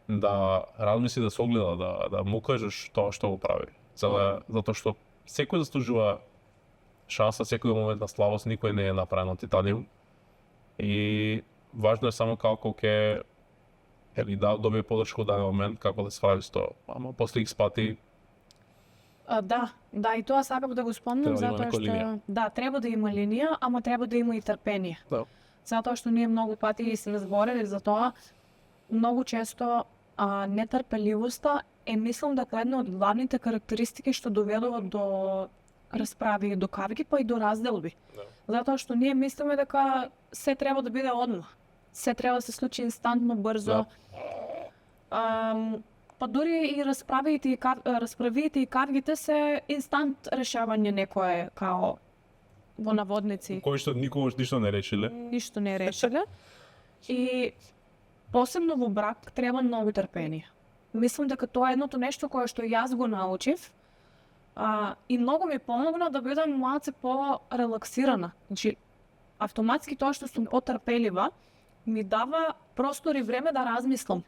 да размисли, да се огледа, да му кажеш тоа што го прави. Затоа што секој заслужува шанса, секој момент на славост, никој не е направен од титаниум. И важно е само како ќе да добие подршка од даден момент, како да се справи со тоа. Ама после X пати Да, и тоа сакам да го спомнам, Треба да има затоа некоја што линија. да, треба да има линија, ама треба да има и трпение. Да. Затоа што ние многу пати сме зборели за тоа, многу често нетрпеливоста е, мислам дека една од главните карактеристики што доведува до расправи, до карги, па и до разделби. Да. Затоа што ние мислиме дека се треба да биде одмah. Се треба да се случи инстантно, брзо. Па дури и расправите и каргите се инстант решавање некое као во наводници. кој што никогаш ништо не речеле. Ништо не решиле. И посебно во брак треба многу трпение. Мислам дека тоа е едното нешто кое што јас го научив. И многу ми помогна да бидам малце по-релаксирана. Значи, автоматски тоа што сум потрпелива ми дава простор и време да размислам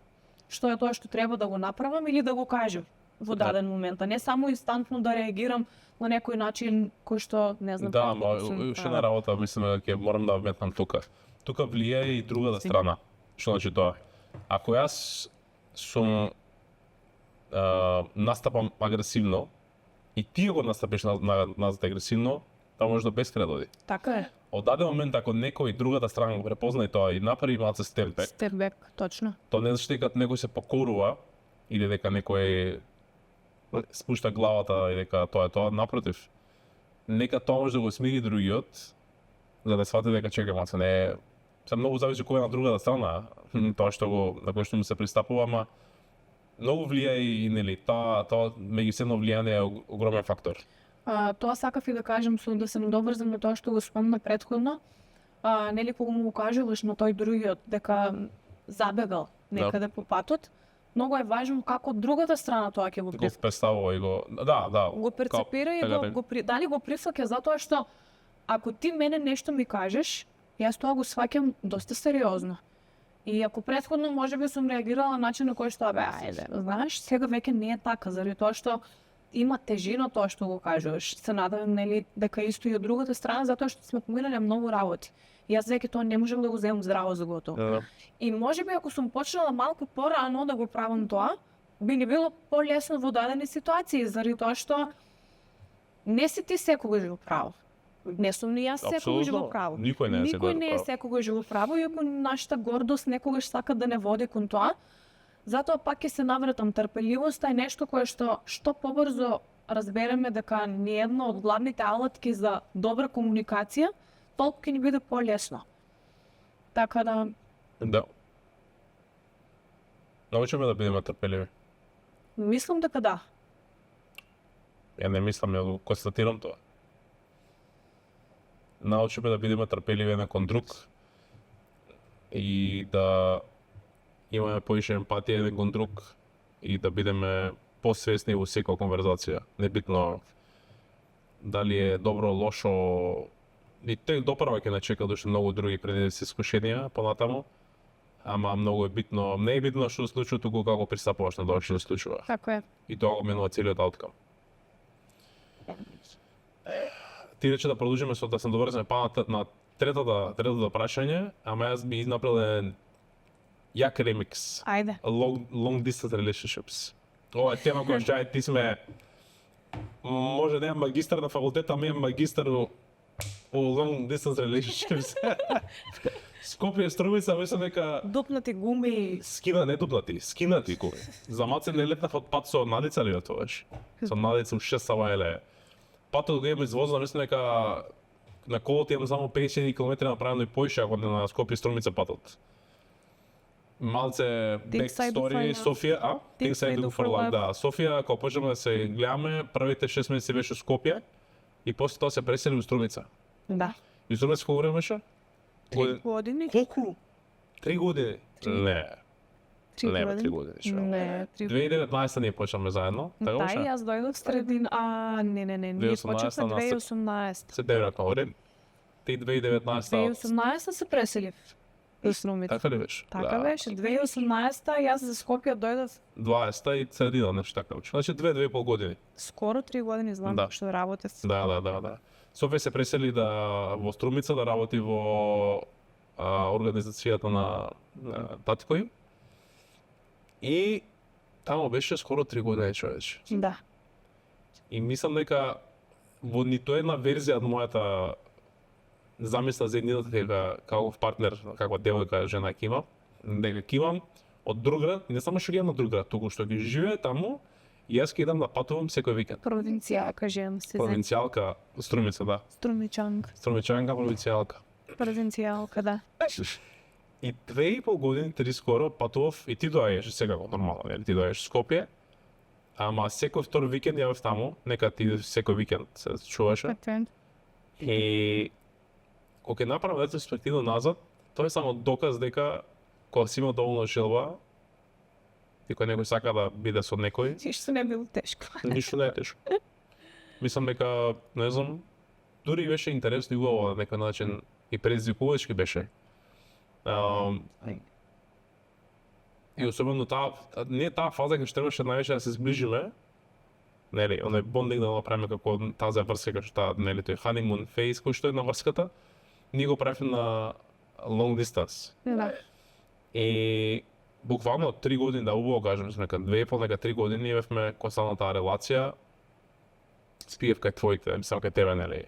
што е тоа што треба да го направам или да го кажам во даден момент, а не само инстантно да реагирам на некој начин кој што не знам. Да, како ама сум уште правила. една работа мислам дека ќе морам да вметнам тука. Тука влијае и другата страна. Што значи тоа? Ако јас сум настапам агресивно и ти го настапиш назад агресивно, тоа може да бескрај доди. Така е. Од даден момент ако некој другата страна го препозна и тоа и направи малце степ бек, Step back, точно. тоа не значи дека некој се покорува или дека некој спушта главата и дека тоа е тоа, напротив. Нека тоа може да го смири другиот, за да свати дека чека малце не е... Се многу зависи кој е на другата страна, тоа што на кој што му се пристапува, ама многу влијае и нели тоа меѓусебно влијание е огромен фактор. Тоа сакав и да кажам, со да се надоврзам на тоа што го спомна претходно. Нели кога му кажуваш на тој другиот дека забегал некаде по патот, многу е важно како другата страна тоа ќе го Го представува и го... Да. го перцепира и така, дали го прифаќа, затоа што ако ти мене нешто ми кажеш, јас тоа го сваќам доста сериозно. И ако претходно можеби сум реагирала на начин на кој што ајде, знаеш, сега веќе не е така, заради тоа што има тежина тоа што го кажуваш. Се надевам нели дека исто и од другата страна, затоа што сме поминале многу работи. И јас веќе тоа не можам да го земам здраво за готово. Да. И можеби ако сум почнала малку порано да го правам тоа, би ни било полесно во дадени ситуации, заради тоа што не си ти секогаш во право. Не сум ни јас секогаш во право. Никој не е секогаш во право, иако нашата гордост некогаш сака да не води кон тоа. Затоа пак ќе се навратам, трпеливоста е нешто кое што побрзо разбереме дека ни е една од главните алатки за добра комуникација, толку ќе ни биде полесно. Така да... Да. Научиме да бидеме трпеливи. Мислам дека да. Ја не мислам, ја го констатирам тоа. Научиме да бидеме трпеливи еден кон друг и да имаме поише емпатија еден кон друг и да бидеме посвесни во секоја конверзација. Небитно дали е добро, лошо, и тек доправа ќе не чека дошто многу други предизвици искушенија понатаму, ама многу е битно, не е битно што се случува, туку како пристапуваш на тоа што се случува. Така е. И тоа го менува целиот ауткам. Ти рече да продолжиме со да се доврземе па на третото прашање, ама јас би направил еден Як ремикс. Ајде. Long distance relationships. Ова е тема која што ти сме може да е магистар на факултет, ама е магистар у long distance relationships. Скопје Струмица, мислам дека Дупнати гуми. скинати гуми. За маце не летнав од пат со Надица ли тоа? Со Надица у 6 сава еле. Патот го имам извозна, мислам дека на колото имам само 50 км направено и поише ако на Скопје Струмица патот. Малце backstory, Софија, Things I Do for Life, да. Софија, кога почнеме да се гледаме, првите 6 месеци беше Скопје и после тоа се пресели у Струмица. Да. И Струмица колку време беше? 3 години. Колку? 3 години? Не. 3 години. Не, 3 2019 ние почнаме заедно, така Да, беше? и јас дојдов средин, не, ние 2018 почнавме на 2018. Септември, октомври. Ти 2019 2018 се преселив. До Струмица. Така ли беше? Така беше, 2018 јас за Скопје дојдов 20 и средина, нешто така учи. Значи 2-2,5 години. скоро 3 години, знам Да. што работев. Да. Софија се пресели во Струмица да работи во организацијата на татко им. И таму беше скоро 3 години човече. Да. И мислам дека во ниту една верзија од мојата замисла за еднината дека каков партнер, каква девојка, жена ќе имам, дека ќе имам од друг град, не само што ќе имам од друг град, туку што ќе живее таму и јас ќе идам да патувам секој викенд. Провинцијалка жена се зем. Провинцијалка, Струмица, да. Струмичанка. Струмичанка, провинцијалка. Провинцијалка, да. И 2,5 години, 3 скоро, патував и ти доаѓаш секако нормално, нели? Ти доаѓаш в Скопје, ама секој втор викенд јавев таму, нека ти секој викенд се чуваше. Така. И кога ќе направам ретроспективно назад, тоа е само доказ дека кога си има доволно желба и кога некој сака да биде со некој, Ништо не било тешко. ништо не е тешко. Мислам дека, не знам, дури беше интересно и убаво на некој начин и предизвикувачки беше. И особено не таа фаза кога што требаше највеќе да се сближиме, нели, оној бондинг да направиме како таа врска кај што нели тој honeymoon phase кој што е на врската, ние го правиме на long distance. Да. И буквално 3 години, да убаво кажам, нека 2,5, нека 3 години имавме константна таа релација. Спиев кај твоите, мислам кај тебе, нели.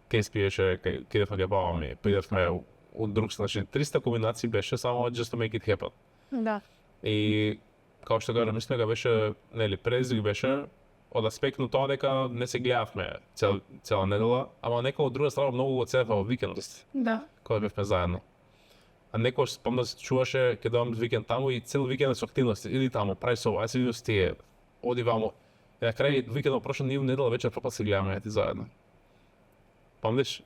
Кај спиеше, кај кидевме ќе баваме, придевме од друг, значи 300 комбинации беше само just to make it happen. Да. И како што кажам, мислам дека беше, нели, предизвик беше од аспект на тоа дека не се гледавме цела недела, ама некој од друга страна многу го ценев во викендот, Да. кога бевме заедно. А некој спомна се чуваше ќе доам викенд таму и цел викенд со активности, иди таму, прави со ова, ај се види с тие, оди ваму. И на крај викендот прошо ние недела вечер пропат се гледаме ти заедно. Помниш?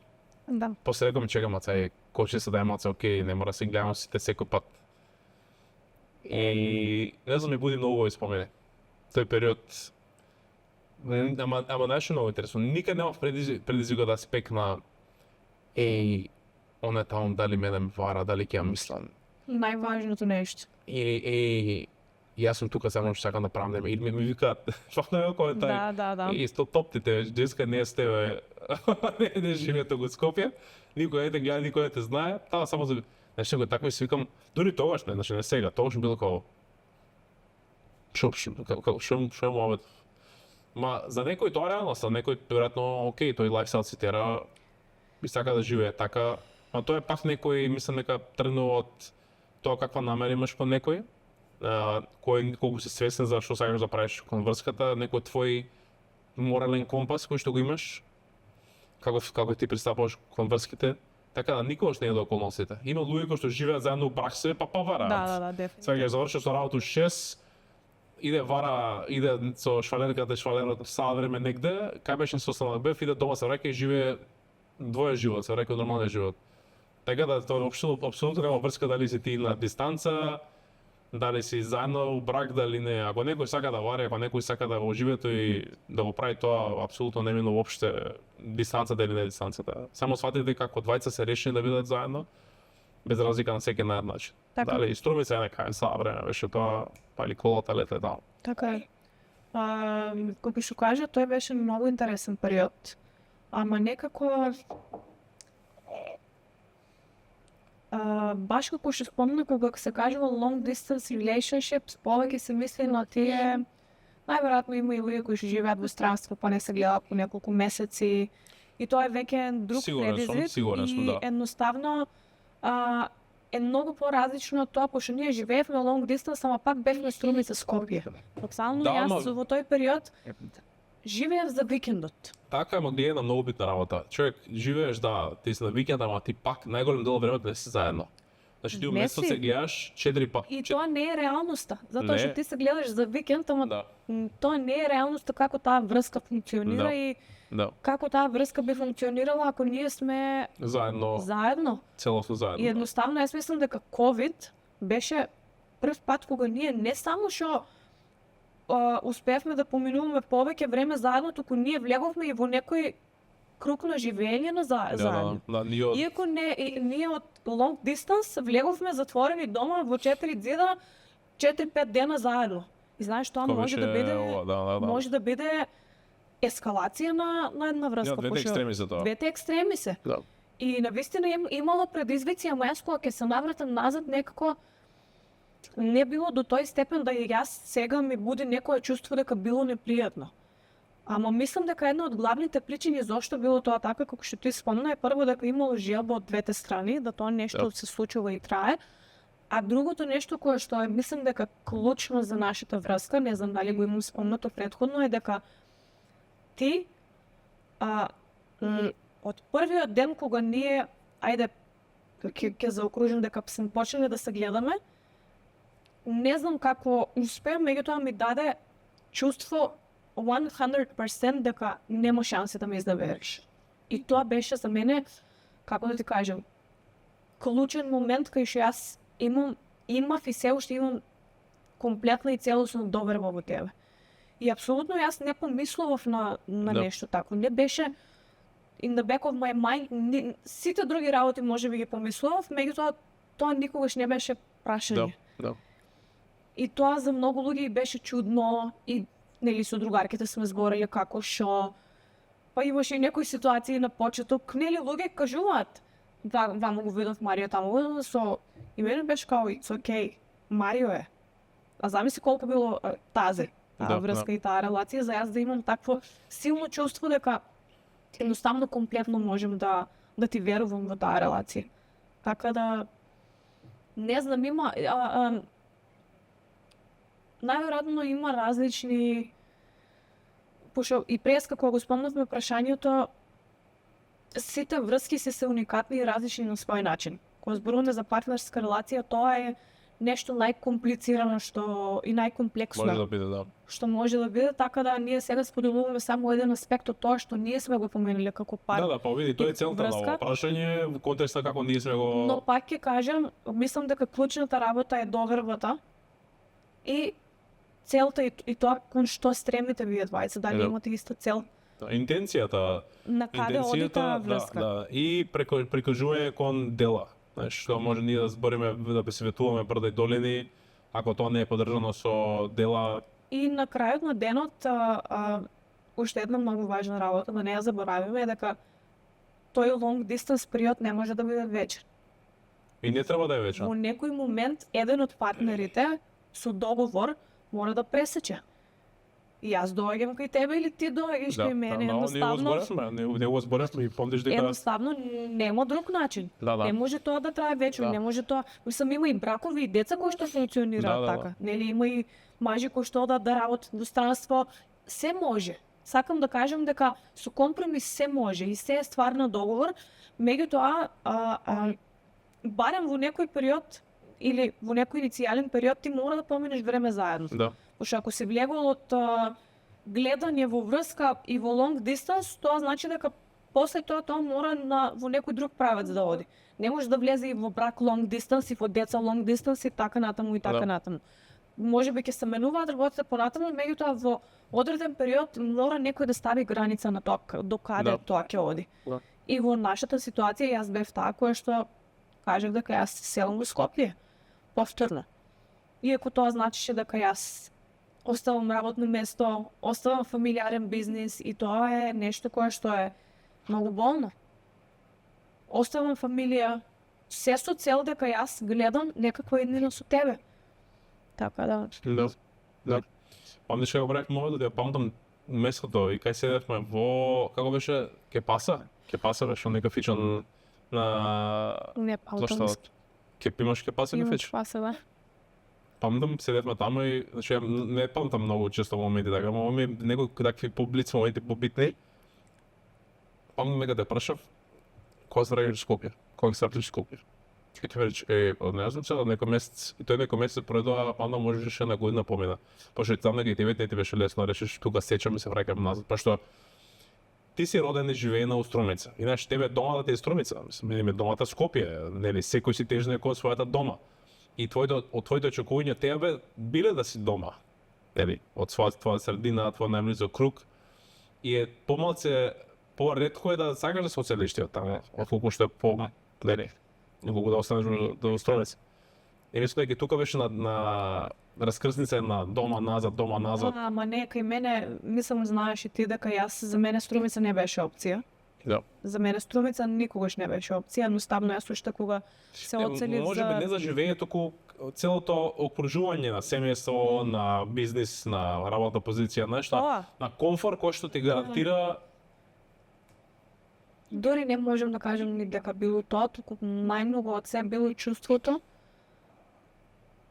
Да. После рекам чекам аца коче се да е маца, окей, не мора се гледаме сите секој пат. И не знам, ми буди многу овој спомени. Тој период ама нешто многу интересно. Никад немав предизвик да аспект на он е таму, дали мене ме вара, дали ќе ја мислам. Најважното нешто. Или јас сум тука само што сакам да правам, или ми викаат, факно е кој е тај. Да. И сто топтите, Джеска не е с тебе, не живее тука во Скопје, никој не те гледа, никој не те знае, таа само за... Значи, го така ми си викам, дури тогаш не, значи не сега, тогаш било како... Шо е мовет? Ма, за некој тоа реалност, за некој, веројатно, окей, тој лайфстайл цитера, би сака да живее така, а тоа е пак некој, мислам дека тргнува од тоа каква намера имаш кон некој, кој колку си свесен за што сакаш да правиш кон врската, некој твој морален компас кој што го имаш, како ти пристапуваш кон врските, така да никогаш не е до околностите. Има луѓе кои што живеат заедно у брак се, па вараат. Да, дефинитивно. Сега ќе завршиш со работа у 6, иде со швалерката и швалерот саат време негде, кај беше состанок бев, иде дома се враќа и живее двоje живот, се враќа нормален живот. Така да тоа апсолутно нема врска дали си ти на дистанца, дали си заедно у брак, дали не. Ако некој сака да вари, ако некој сака да го живее и да го прави тоа, апсолутно не мина воопште дистанцата или не дистанцата. Само сватите дека како двајца се решени да бидат заедно, без разлика на секој на начин. Така. Дали Струмица е нека са време беше тоа, па или колата лете таму. Така е. Како што кажа, тој беше многу интересен период. Ама некако баш како што спомнав кога се кажува long distance relationships, повеќе се мисли на тие, најверојатно има и луѓе кои што живеат во странство, па не се гледаат по неколку месеци, и тоа е веќе друг предизвик сигурен сум, и да. едноставно е многу поразлично од тоа, пошто ние живеевме long distance, ама пак бевме Струмица Скопје. Тотално Да, јас ама- во тој период живеев за викендот. Така, ама ги е една многу битна работа. Човек, живееш, да, ти си на викенд, ама ти пак најголем дел од времето не си заедно. Значи ти у Не месец си. се гледаш 4 пати. И тоа не е реалноста, затоа што Не. ти се гледаш за викенд, ама Да, тоа не е реалноста како таа врска функционира Да. и да. како таа врска би функционирала ако ние сме Заедно, заедно. целосно И заедно. едноставно јас мислам дека COVID беше прв пат кога ние не само што успеевме да поминуваме повеќе време заедно, туку ние влеговме и во некој круг на живење на заедно. Да, ние од... Иако ние од long distance влеговме затворени дома во 4 зида 4-5 дена заедно. И знаеш, тоа Кој може да беше биде ова, да. може да биде ескалација на една врска. Двете пошто екстреми се тоа. Двете екстреми се. Да. И навистина имало предизвици, ама јас кога ќе се навратам назад некако не било до тој степен да и јас сега ми буди некое чувство дека било непријатно. Ама мислам дека една од главните причини зошто било тоа така, како што ти спомна, е прво дека имало желба од двете страни, да тоа нешто Да. се случува и трае. А другото нешто кое што е, мислам дека клучно за нашата врска, не знам дали го имам спомнато претходно, е дека ти од првиот ден кога ние, ајде, ќе заокружим дека сме почнале да се гледаме, не знам како успеа, меѓутоа ми даде чувство 100% дека нема шанси да ме изневериш. И тоа беше за мене, како да ти кажам, клучен момент кај што јас имав и се уште имам комплетна и целосно доверба во тебе. И апсолутно јас не помислував на Да. нешто тако. Не беше in the back of my mind, сите други работи може би ги помислував, меѓутоа тоа никогаш не беше прашање. Да. И тоа за многу луѓе беше чудно и нели со другарките сме збореле како шо. Па имаше и некои ситуации на почеток, нели луѓе кажуваат. Да, вамо го видов Марио таму, и мене беше као it's okay, Марио е. А замисли колку било таа Да, врска и таа релација за јас да имам такво силно чувство дека едноставно комплетно можем да ти верувам во таа релација. Така да не знам, има најверојатно има различни, пошто и преска кога го спомнавме прашањето, сите врски се уникатни и различни на свој начин. Кога зборуваме за партнерска релација, тоа е нешто најкомплицирано што и најкомплексно Може да биде, да. што може да биде, така да ние сега споделуваме само еден аспект од тоа што ние сме го поменуле како пар. Да, па види, тоа е целта на врска. ова прашање во контекста како ние сме го... Но пак ќе кажам, мислам дека клучната работа е довербата и целта и тоа кон што стремите вие двајца, дали Да. имате иста цел, Интенцијата, на каде оди таа да, врска. да, и прикажување кон дела. Знаеш, што може ние да збориме, да би советуваме брда и долини, ако тоа не е подржано со дела. И на крајот на денот, уште една многу важна работа, да не ја заборавиме, е дека тој long distance период не може да биде вечен. И не треба да е вечен. Во некој момент, еден од партнерите со договор мора да пресече. И јас доаѓам кај тебе или ти доаѓаш кај мене, едноставно, не го зборевме и помниш дека... едноставно нема друг начин. Да, да. Не може тоа да трае вечно, Да. не може тоа. Мислам, има и бракови и деца кои што функционираат Да, да, да. така. Нели има и мажи кои што одат да работат до странство, се може. Сакам да кажам дека со компромис се може и се е ствар на договор, меѓутоа барем во некој период или во некој иницијален период ти мора да поминеш време заедно. Да. Пошто ако си влегол од гледање во врска и во long distance, тоа значи дека после тоа мора во некој друг правец да оди. Не може да влезе и во брак long distance и во деца long distance и така натаму и така Да. натаму. Може би ќе се менуваат работите понатаму, меѓутоа во одреден период мора некој да стави граница на тоа до каде Да. тоа ќе оди. Да. И во нашата ситуација јас бев таа која што кажав дека јас се селам во Скопје повторно. Иако тоа значеше дека јас оставам работно место, оставам фамилиарен бизнис и тоа е нешто кое што е многу болно. Оставам фамилија, се со цел дека јас гледам некаква иднина со тебе. Така да. Да. Памтиш кога правев мојот, да ја памтам местото и кај седевме во, како беше, Кепаса беше нека фичан на... Не памтам. Имаш Кепаса или фич? Паса. Памтам, седевме таму и, значи, не памтам многу често моменти така, но ми некои такви поблици моменти побитни. Памтам дека те прашав, кога се враќаш Скопје? Кога се враќаш Скопје? И ти рече, не знам сега некој месец, и тој некој месец пред тоа, памтам можеше една година помина. Пошто и таму и тебе не ти беше лесно, решиш тука сечам и се враќам назад, пошто ти си роден и живее у Струмица. И знаеш, тебе домата ти е Струмица, мислам, мене домата Скопје, нели, секој си тежне кон својата дома. И од твоите очекувања тебе биле да си дома, нели, од твоја средина, твој најблизок круг. И е помалце, поретко е да сакаш да се оселиш ти од таму, отколку што е нели, неколку да останеш до Струмица. И мислам дека тука беше на раскрсница на дома назад. Ама не, кај мене, мислам знаеш и ти дека јас, за мене Струмица не беше опција. Да. За мене Струмица никогаш не беше опција, едноставно јас уште кога се оцелив може би не за живење, туку целото окружување на семејство, на бизнис, на работна позиција, нешто, на комфорт кој што ти гарантира. Дори не можам да кажам ни дека било тоа, туку најмногу од се било и чувството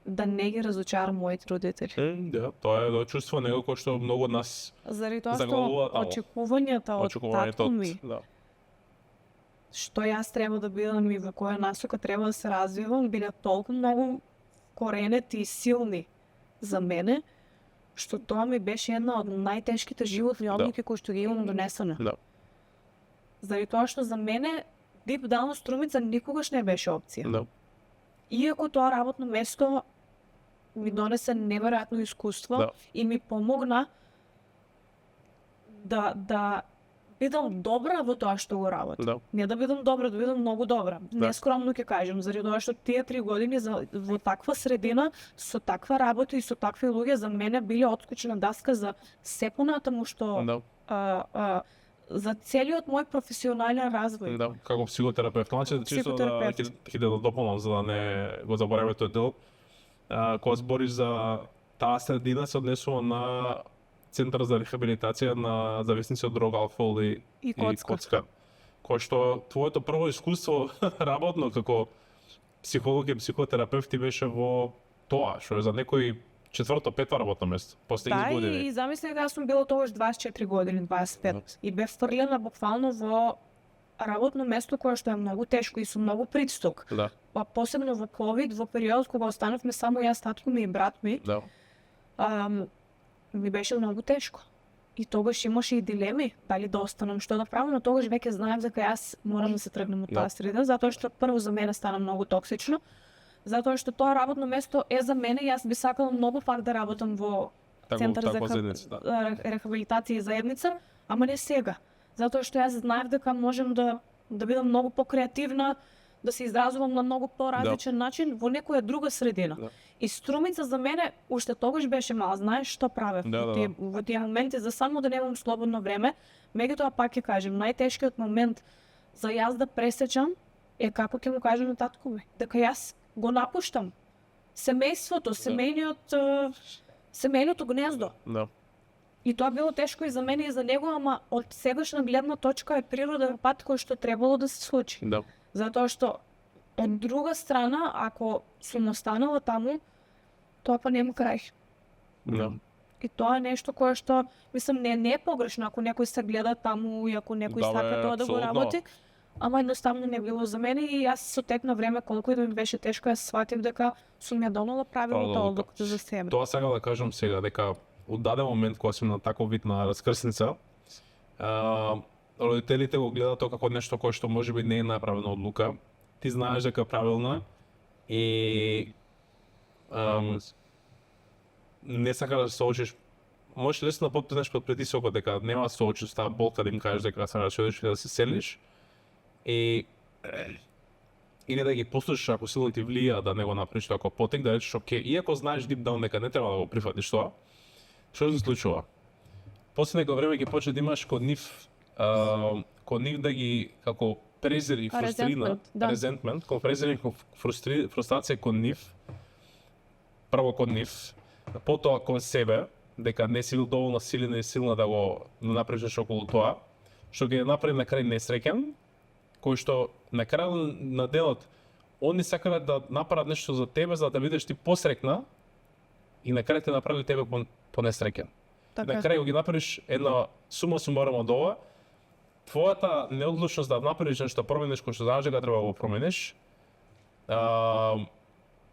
да не ги разочарам моите родители. Да, тоа е чувство него кој што многу од нас заради тоа што заглавува очекувањата од татко ми, да. Што јас треба да бидам и во која насока треба да се развивам, биле толку многу коренети и силни за мене, што тоа ми беше една од најтешките животни одлуки кои што ги имам донесена. Да. Заради тоа што за мене Deep Down Струмица никогаш не беше опција. Да. Иако тоа работно место ми донесе неверојатно искуство и ми помогна да бидам добра во тоа што го работам. Да. Не да бидам добра, да бидам многу добра. Не скромно ќе кажам, заради тоа што тие 3 години во таква средина, со таква работа и со такви луѓе за мене биле отскочна даска за се понатаму што за целиот мој професионален развој. Да, како психотерапевт. Значи, чисто да ќе да дополнам за да не го забораваме тој дел. Кога збориш за таа средина се однесува на Центар за рехабилитација на зависници од дрога, алкохол и коцка. Кој што твоето прво искуство работно како психолог и психотерапевт ти беше во тоа, што е за некој 4-5 работно место, после X години. Да, и замисли дека јас сум била тогаш 24 години, 25. И бев фрлена буквално во работно место кое што е многу тешко и со многу притсток. Да. Па посебно во ковид, во период кога останавме само јас, татко ми и брат ми. Да. Ми беше многу тешко. И тогаш имаше и дилеми, дали да останам, што да правам, но тогаш веќе знаев дека јас морам да се тргнем од таа среда, затоа што прво за мене стана многу токсично. Затоа што тоа работно место е за мене, јас би сакала многу пак да работам во Центар за рехабилитација и заедница, ама не сега. Затоа што јас знаев дека можам да бидам многу покреативна, да се изразувам на многу поразличен начин во некоја друга средина. И Струмица за мене уште тогаш беше мала, знаеш што правев во тие моменти за само да немам слободно време. Меѓутоа пак ќе кажем, најтешкиот момент за јас да пресечам е како ќе му кажам на татко ми, дека јас го напуштам семејството, семејното гнездо. Да. И тоа било тешко и за мене и за него, ама од сегашна гледна точка е природен пат кој што требало да се случи. Да. Затоа што од друга страна, ако сум останала таму, тоа па нема крај. Да. И тоа е нешто кое што, мислам, не е погрешно ако некој се гледа таму и ако некој сака тоа да го работи, ама едноставно не било за мене и јас со тек на време, колку и да ми беше тешко, јас сватив дека сум ја донела правилната одлука за себе. Тоа сега да кажам сега, дека од даден момент кога сум на таков вид на раскрсница, родителите го гледаат тоа како нешто кое што можеби не е направена одлука. Ти знаеш дека е правилна и не сакаш да се соочиш. Можеш лесно да потпнеш под притисокот дека нема да се соочиш таа болка да им кажеш дека сакаш да одиш и да се селиш. И или да ги послушаш ако силно ти влија да не го направиш тоа како потек, да речеш окей, иако знаеш deep down дека не треба да го прифатиш тоа, што се случува? После некој време ќе почне да имаш код нив да ги како презир и фрустрина, Resentment, да. resentment, кон презир и фрустрација кон нив, прво кон нив, потоа кон себе, дека не си бил доволно силен и силна да го направиш околу тоа, што ги направи на крај несреќен, кој што на крај на денот они сакале да направат нешто за тебе за да бидеш ти посрекна и на крај те направили тебе понесреќен. Така. На крај го ги направиш една сума сумарум од ова, твојата неодлучност да направиш нешто, промениш кој што знаеш дека треба да го промениш,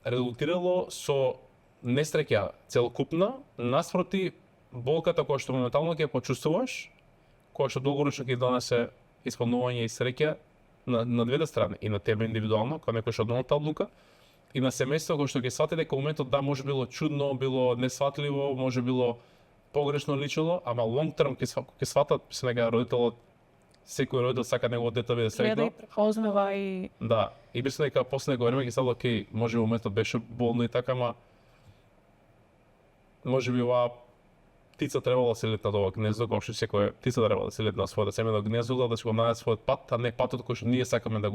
резултирало со несреќа целокупна, наспроти болката која што моментално ќе почувствуваш, која што долгорочно ќе донесе исполнување и среќа на двете страни, и на тебе индивидуално, кај некој што одноната одлука, и на семејство кој што ќе свати дека моментот да може било чудно, било несватливо, може било погрешно личело, ама long term ќе сватат се дека родителот, секој родител сака неговото дете да биде Гледа среќно. и препознава и Да, и мислам дека после него време ќе стало окей, може моментот беше болно и така, ама може би оваа птица требало да се летна до ова гнездо, како што секоја птица треба да се летна на своето семејно гнездо, да си го најде својот пат, а не патот кој што ние сакаме да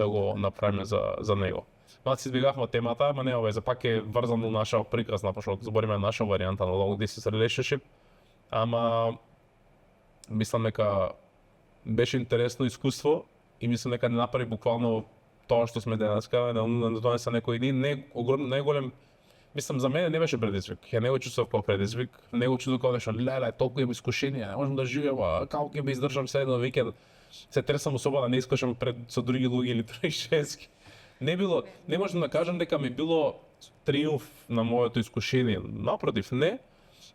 го направиме за него. Малку се избегавме од темата, ама нема везе, пак е врзано наша прекрасна, пошто збориме наша варијанта на long distance relationship, ама мислам дека беше интересно искуство и мислам дека не направи буквално тоа што сме денеска, не донеса некој не голем. Мислам, за мене не беше предизвик. Ја не го чувствував како предизвик, не го чувствував како нешто, леле, толку има искушенија, не можам да живеам, како ќе ме издржам се еден викенд. Се тресам особено да не искушам пред со други луѓе или други женски. Не можам да кажам дека ми било триумф на моето искушение. Напротив, не.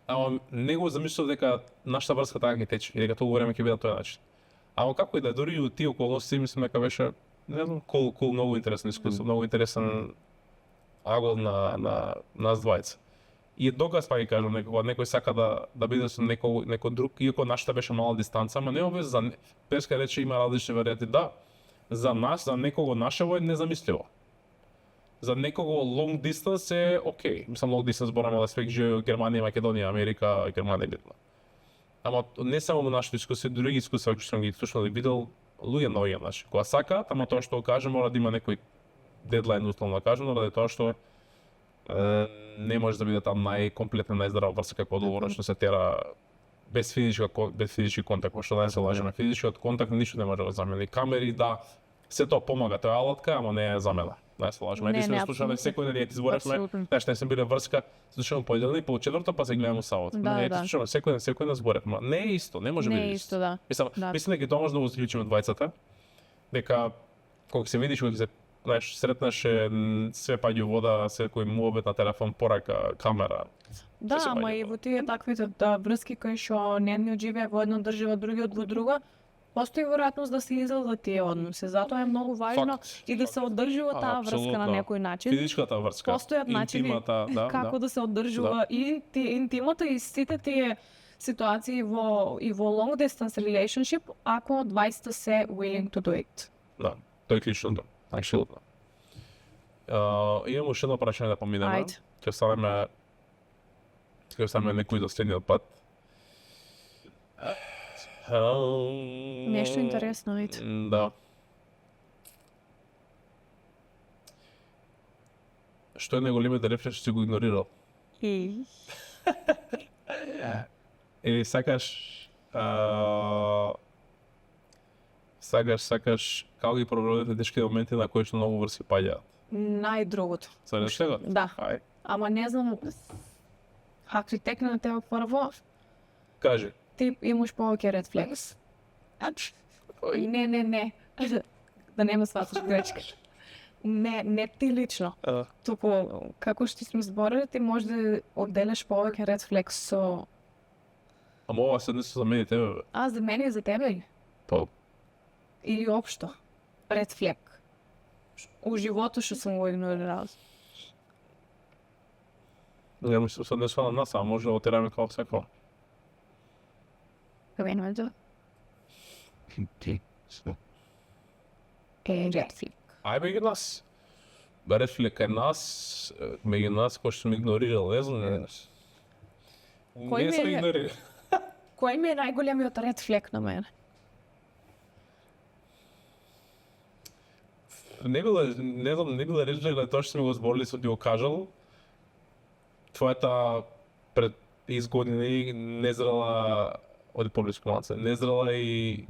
Ама не го замислив дека нашата врска така ќе тече и дека толку време ќе биде на тој начин. Ама како и да дури и тие околности мислам дека беше, не знам, кул многу интересно искуство, многу интересен агол на нас двајца. И доказ па ги кажам, некој сака да биде со некој друг, иако нашата беше мала дистанца, ама нема вез за Песка рече има различни варијанти. Да, за нас, за некого нашево е незамисливо. За некого long distance е окей. Мислам long distance збораме да свек живее во Германија, Македонија, Америка, Германија е битна. Ама не само во нашето искуство, други искуства кои сум ги слушал и видел, луѓе многу значи. Кога сакаат, ама тоа што кажем мора да има некој дедлайн условно кажано, ради тоа што не може да биде там најкомплетна, најздрава врска како долгорочно се тера без физички контакт, што да не се лажеме. Физичкиот контакт ништо не може да го замени. Камери, да, се тоа помага, тоа е алатка, ама не е замена. Не се лажеме. Ние сме слушале секој ден, ти зборевме, знаеш, не сме биле врска, слушаме поделни, по четврто па се гледаме сабота. Не, слушаме секој ден зборевме. Не е исто, не може да биде исто. Да. Мислам дека тоа може да го заклучиме двајцата, дека кога се видиш, кога се знаеш, сретнаше све паѓа вода, секој муабет на телефон, порака, камера. да, ама и во тие таквите врски кои што едниот живее во една држава, другиот во друга, постои веројатност да се излезат тие односи. Затоа е многу важно и да се одржува таа врска на некој начин. Физичката врска, постојат начини како да се одржува и интимата и сите тие ситуации во long distance relationship, ако двајцата се willing to do it. Да, тоа е клучното. Апсолутно. Имам уште едно прашање да поминеме. Ќе оставиме некој до следниот пат. Нешто интересно, ајде. Да. Што е најголемиот рефлекс што си го игнорирал? Или сакаш како ги пребродите тешки моменти на кои што многу врски паѓаат? Најдругото. Сведеш го? Да. Ама не знам, ако ти текне на тебе прво, кажи. ти имаш повеќе ред флекс. Не. Да не ме сваташ гречка. Не ти лично. Туку, како што сме зборили, ти може да одделиш повеќе ред флекс со... Ама ова се однесува за мене и тебе, бе. За мене и за тебе? Па. Или општо? Ред флек. У животот што сум го игнорирал. Не мислам се однесува на нас, а може да го тераме како секој. Кавено да? Ред флек. Ај бе ги нас. Ред флек е нас, меѓу нас кој што сум игнорирал, не знам. Кој Не сум игнорирал. Кој ми е најголемиот ред флек на мене? не биле рече дека тоа што сме го зборили сум ти го кажал. Твојата пред изгодини незрела од поблиско малце, незрела и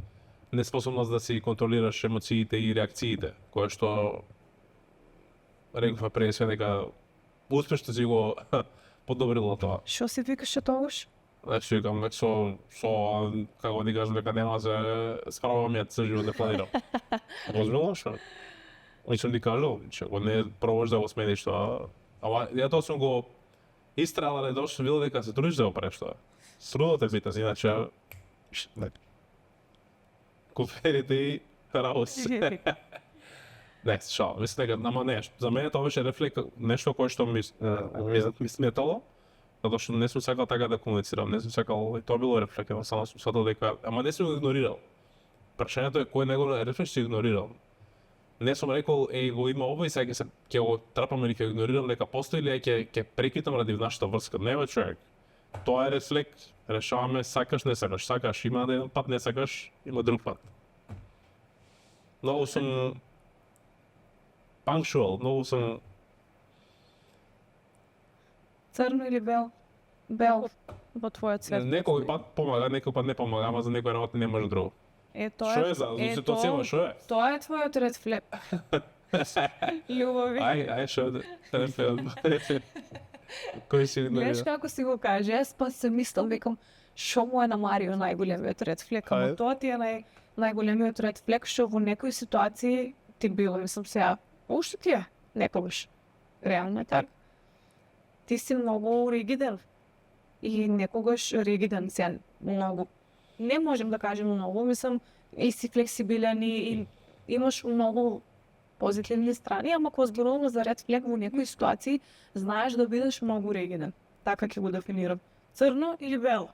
неспособност да си контролираш емоциите и реакциите, кое што рековме пред све дека успешно си го подобрила тоа. Што си викаше тогаш? Значи, викам, како ти кажам, дека нема се справам ја цел живот не планирам. Озбилно што? И сум ти кажал, че го не пробаш да го смениш тоа. Ама ја тоа сум го истрала да дошто видел дека се трудиш да го правиш тоа. Трудот е битен, иначе коферите и работи. Не, шал, мислам дека, ама не, за мене тоа беше рефлект, нешто кое што ми сметало, затоа што не сум сакал така да комуницирам, не сум сакал, и тоа било рефлект, само сум сватал дека, ама не сум го игнорирал. Прашањето е кој него рефлект што игнорирал. Не сум рекол, го има ова и сега ќе го трапам или ќе го игнорирам дека постои или ќе прекитам ради нашата врска. Не бе човек. Тоа е рефлект. Решаваме сакаш, не сакаш. Сакаш има еден пат, не сакаш, има друг пат. Многу сум punctual, многу сум Црно или бел? Бел во твојот цвет. некој пат помага, некој пат не помага, ама за некој работи не може друго. Тоа Што е за ситуацијава, што е? Тоа е твојот ред флеп. Љубови. Ај, што е? Кој си Гледаш игнорира? како си го каже, јас па се мислам, викам, шо му е намарио најголемиот ред флек, ама Ајде. тоа ти е најголемиот ред флек, што во некои ситуации ти било, мислам сега, уште ти е, некогаш. Реално е така. Ти си многу ригиден. И некогаш ригиден сега многу. Не можем да кажем многу, мислам, и си флексибилен и имаш многу позитивни страни, ама кога зборуваме за ред флек во некои ситуации, знаеш да бидеш многу ригиден. Така ќе го дефинирам. Црно или бело?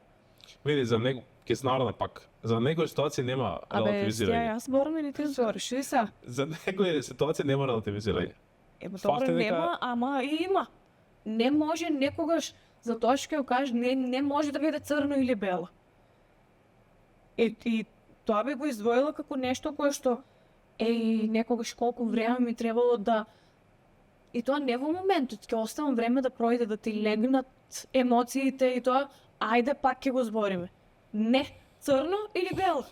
Види, за некој, ќе снарне пак. За некои ситуации нема Абе, релативизирање. јас зборам или ти збориш, и са? За некои ситуации нема релативизирање. Добро, дека- нема, ама и има. Не може некогаш, затоа што ќе кажеш, не може да биде црно или бело. И тоа би го издвоила како нешто кое што некогаш колку време ми требало да и тоа не во моментот, ќе оставам време да пројде да ти легнат емоциите и тоа, ајде пак ќе го збориме. Не, црно или бело?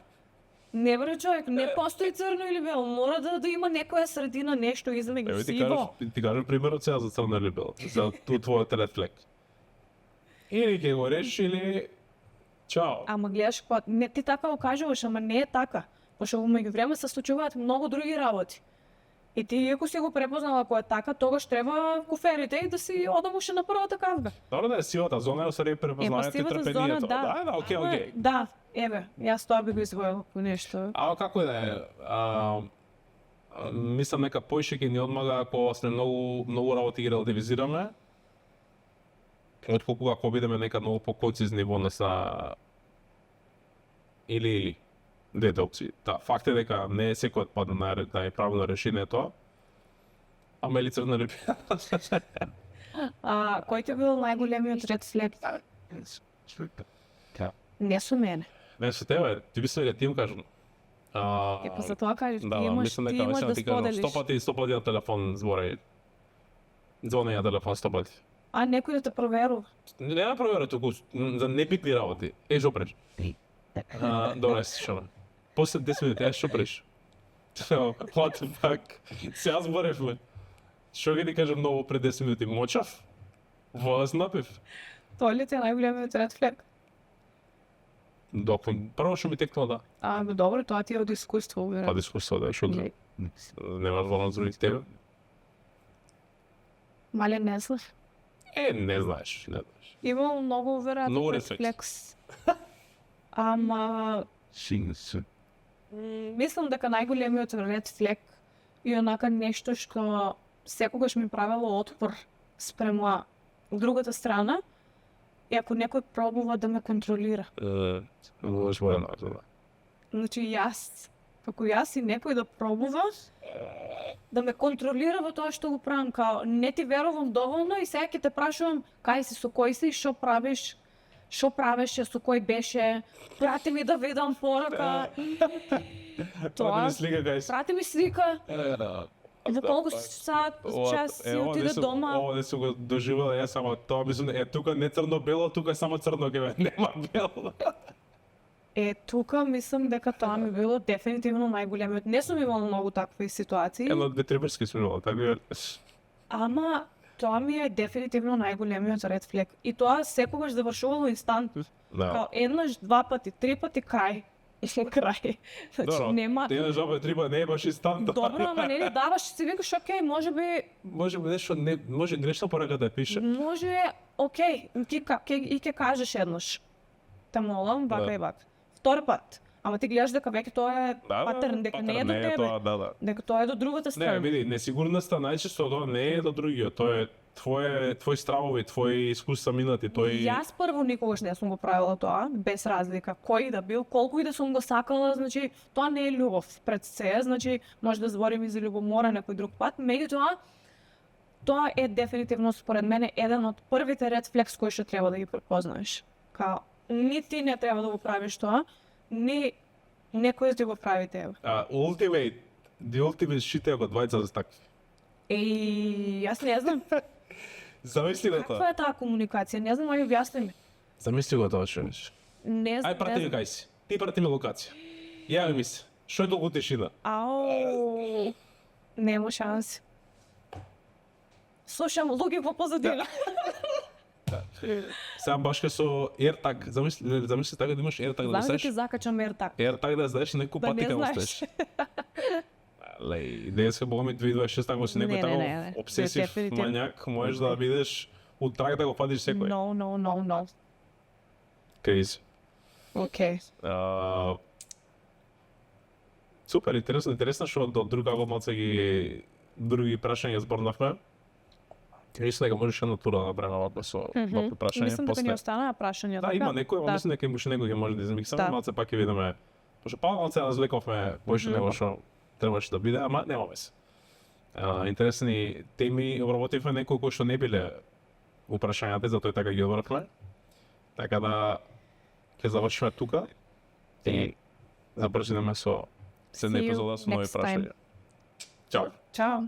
Не бре човек, не постои црно или бело, мора да има некоја средина, нешто измеѓу Еве сиво. ти кажам примерот сега за црно или бело, за твојот ред флек. Или ќе го решиш или чао. Ама гледаш, не ти така го кажуваш, ама не е така. Пошто во меѓувреме се случуваат многу други работи. И ти, ако си го препознала ако е така, тогаш треба куферите и да си одамуше на првата кавга. Добро да е сивата зона, е сари препознанието и сивата трпението. зона, да. Да, окей, Ама, окей. Да, еве, јас тоа би го извоила по нешто. А како да е? Мислам дека поише ќе ни одмага ако сме многу работи ги релативизираме. Отколку ако бидеме некад многу покоцизни во односа или двете опции. Да, факт е дека не е секој пат да е правилно решение тоа. Ама или црна риб. Кој ти бил најголемиот ред флек? Не со мене. Не со тебе, ти мислам дека ти им кажам. Па за тоа кажеш, Да, ти имаш, мислам ти дека имаш да ти кажам, споделиш. 100 пати на телефон збори. Звони на телефон 100 пати. А некој да те проверува. Не да проверя туку за небитни работи. Што преш? Добре, слушаме. После 10 минути, што преш? What the fuck? Сега зборевме. Што ги ти кажам ново пред 10 минути? Мочав? Вас напив? Тоа ли ти е најголемиот ред флек? Докон, прво што ми текнува да. Добро, тоа ти е од искуство, Па уверам. дискусија да, што да. Немаш волна за другите тебе? Мале не знаеш. Не знаеш, не знаеш. Имам многу веројатно Многу рефлекс. Ама мислам дека најголемиот ред флек е онака нешто што секогаш ми правело отпор спрема другата страна и ако некој пробува да ме контролира. Можеш војно, да. Значи како јас и некој да пробува да ме контролира во тоа што го правам, као не ти верувам доволно и сега ќе те прашувам кај си, со кој си, што правиш, што правеше, со кој беше, прати ми да видам порака. Тоа не слика кај си. Прати ми слика. За колку саат, час си отиде дома. Ова не су го доживела, јас само тоа мислам, тука не црно-бело, тука само црно ќе бе, нема бело. Тука мислам дека тоа ми било дефинитивно најголемиот. Не сум имала многу такви ситуации. Едно, две, три брски сум имала, така Ама тоа ми е дефинитивно најголемиот ред флек. И тоа секогаш завршувало инстантно. Да. Као еднаш, два пати, три пати крај. Крај. Значи нема. Еднаш, два пати, три пати, не е баш инстантно. Добро, ама нели даваш си викаш окей, можеби Нешто не, може грешна порака да пише. може окей, ќе кажеш еднаш. Те молам, вака и вака. Втори пат. Ама ти гледаш дека веќе тоа е патерн, дека не е до тебе. Да. Дека тоа е до другата страна. Не, види, несигурноста најчесто тоа не е до другиот, тоа е твои стравови, твои искуства минати, Јас прво никогаш не сум го правила тоа, без разлика, кој да бил, колку и да сум го сакала, значи тоа не е љубов пред се, значи може да збориме и за љубомора некој друг пат, меѓутоа тоа е дефинитивно според мене еден од првите ред флекс кои што треба да ги препознаеш. Као ни ти не треба да го правиш тоа, ни некој да ти го прави тебе. The ultimate shit е го двајца за такви. Јас не знам. Замисли го Каква тоа. е таа комуникација? Не знам, ај објасни ми. Замисли го тоа, човече. Не знам. Ај прати ми кај си. Ти прати ми локација. Јави ми се. Што е долго тишина? Ау. Нема шанси. Слушам луѓе во позадина. Сега башка со AirTag, замисли така да имаш AirTag да Знам да знаеш. ти закачам AirTag. AirTag да знаеш некој Да пати не кај знаеш. остеш. Леј, денеска бога ми 2026 ако си некој Не. тако обсесив Дефинитивно. мањак, можеш да бидеш утрак да го фатиш секој. No. Crazy. Окей. Супер, интересно што до друга малце други прашања зборнавме. Мислам дека можеш една тура да направиме овако со вакви прашања. Мислам дека ни останаа прашања. Да, има некој, Да. мислам дека имаше некој ќе може да измиксаме, Да. малце пак ќе видиме. Пошто малце развлековме поише него што требаше да биде, ама немаме се. Интересни теми обработивме некои кои што не биле упрашањата, затоа и така ги обратме. Така да ќе завршиме тука и започнеме со следна See you епизода со нови next time. прашања. Чао. Чао.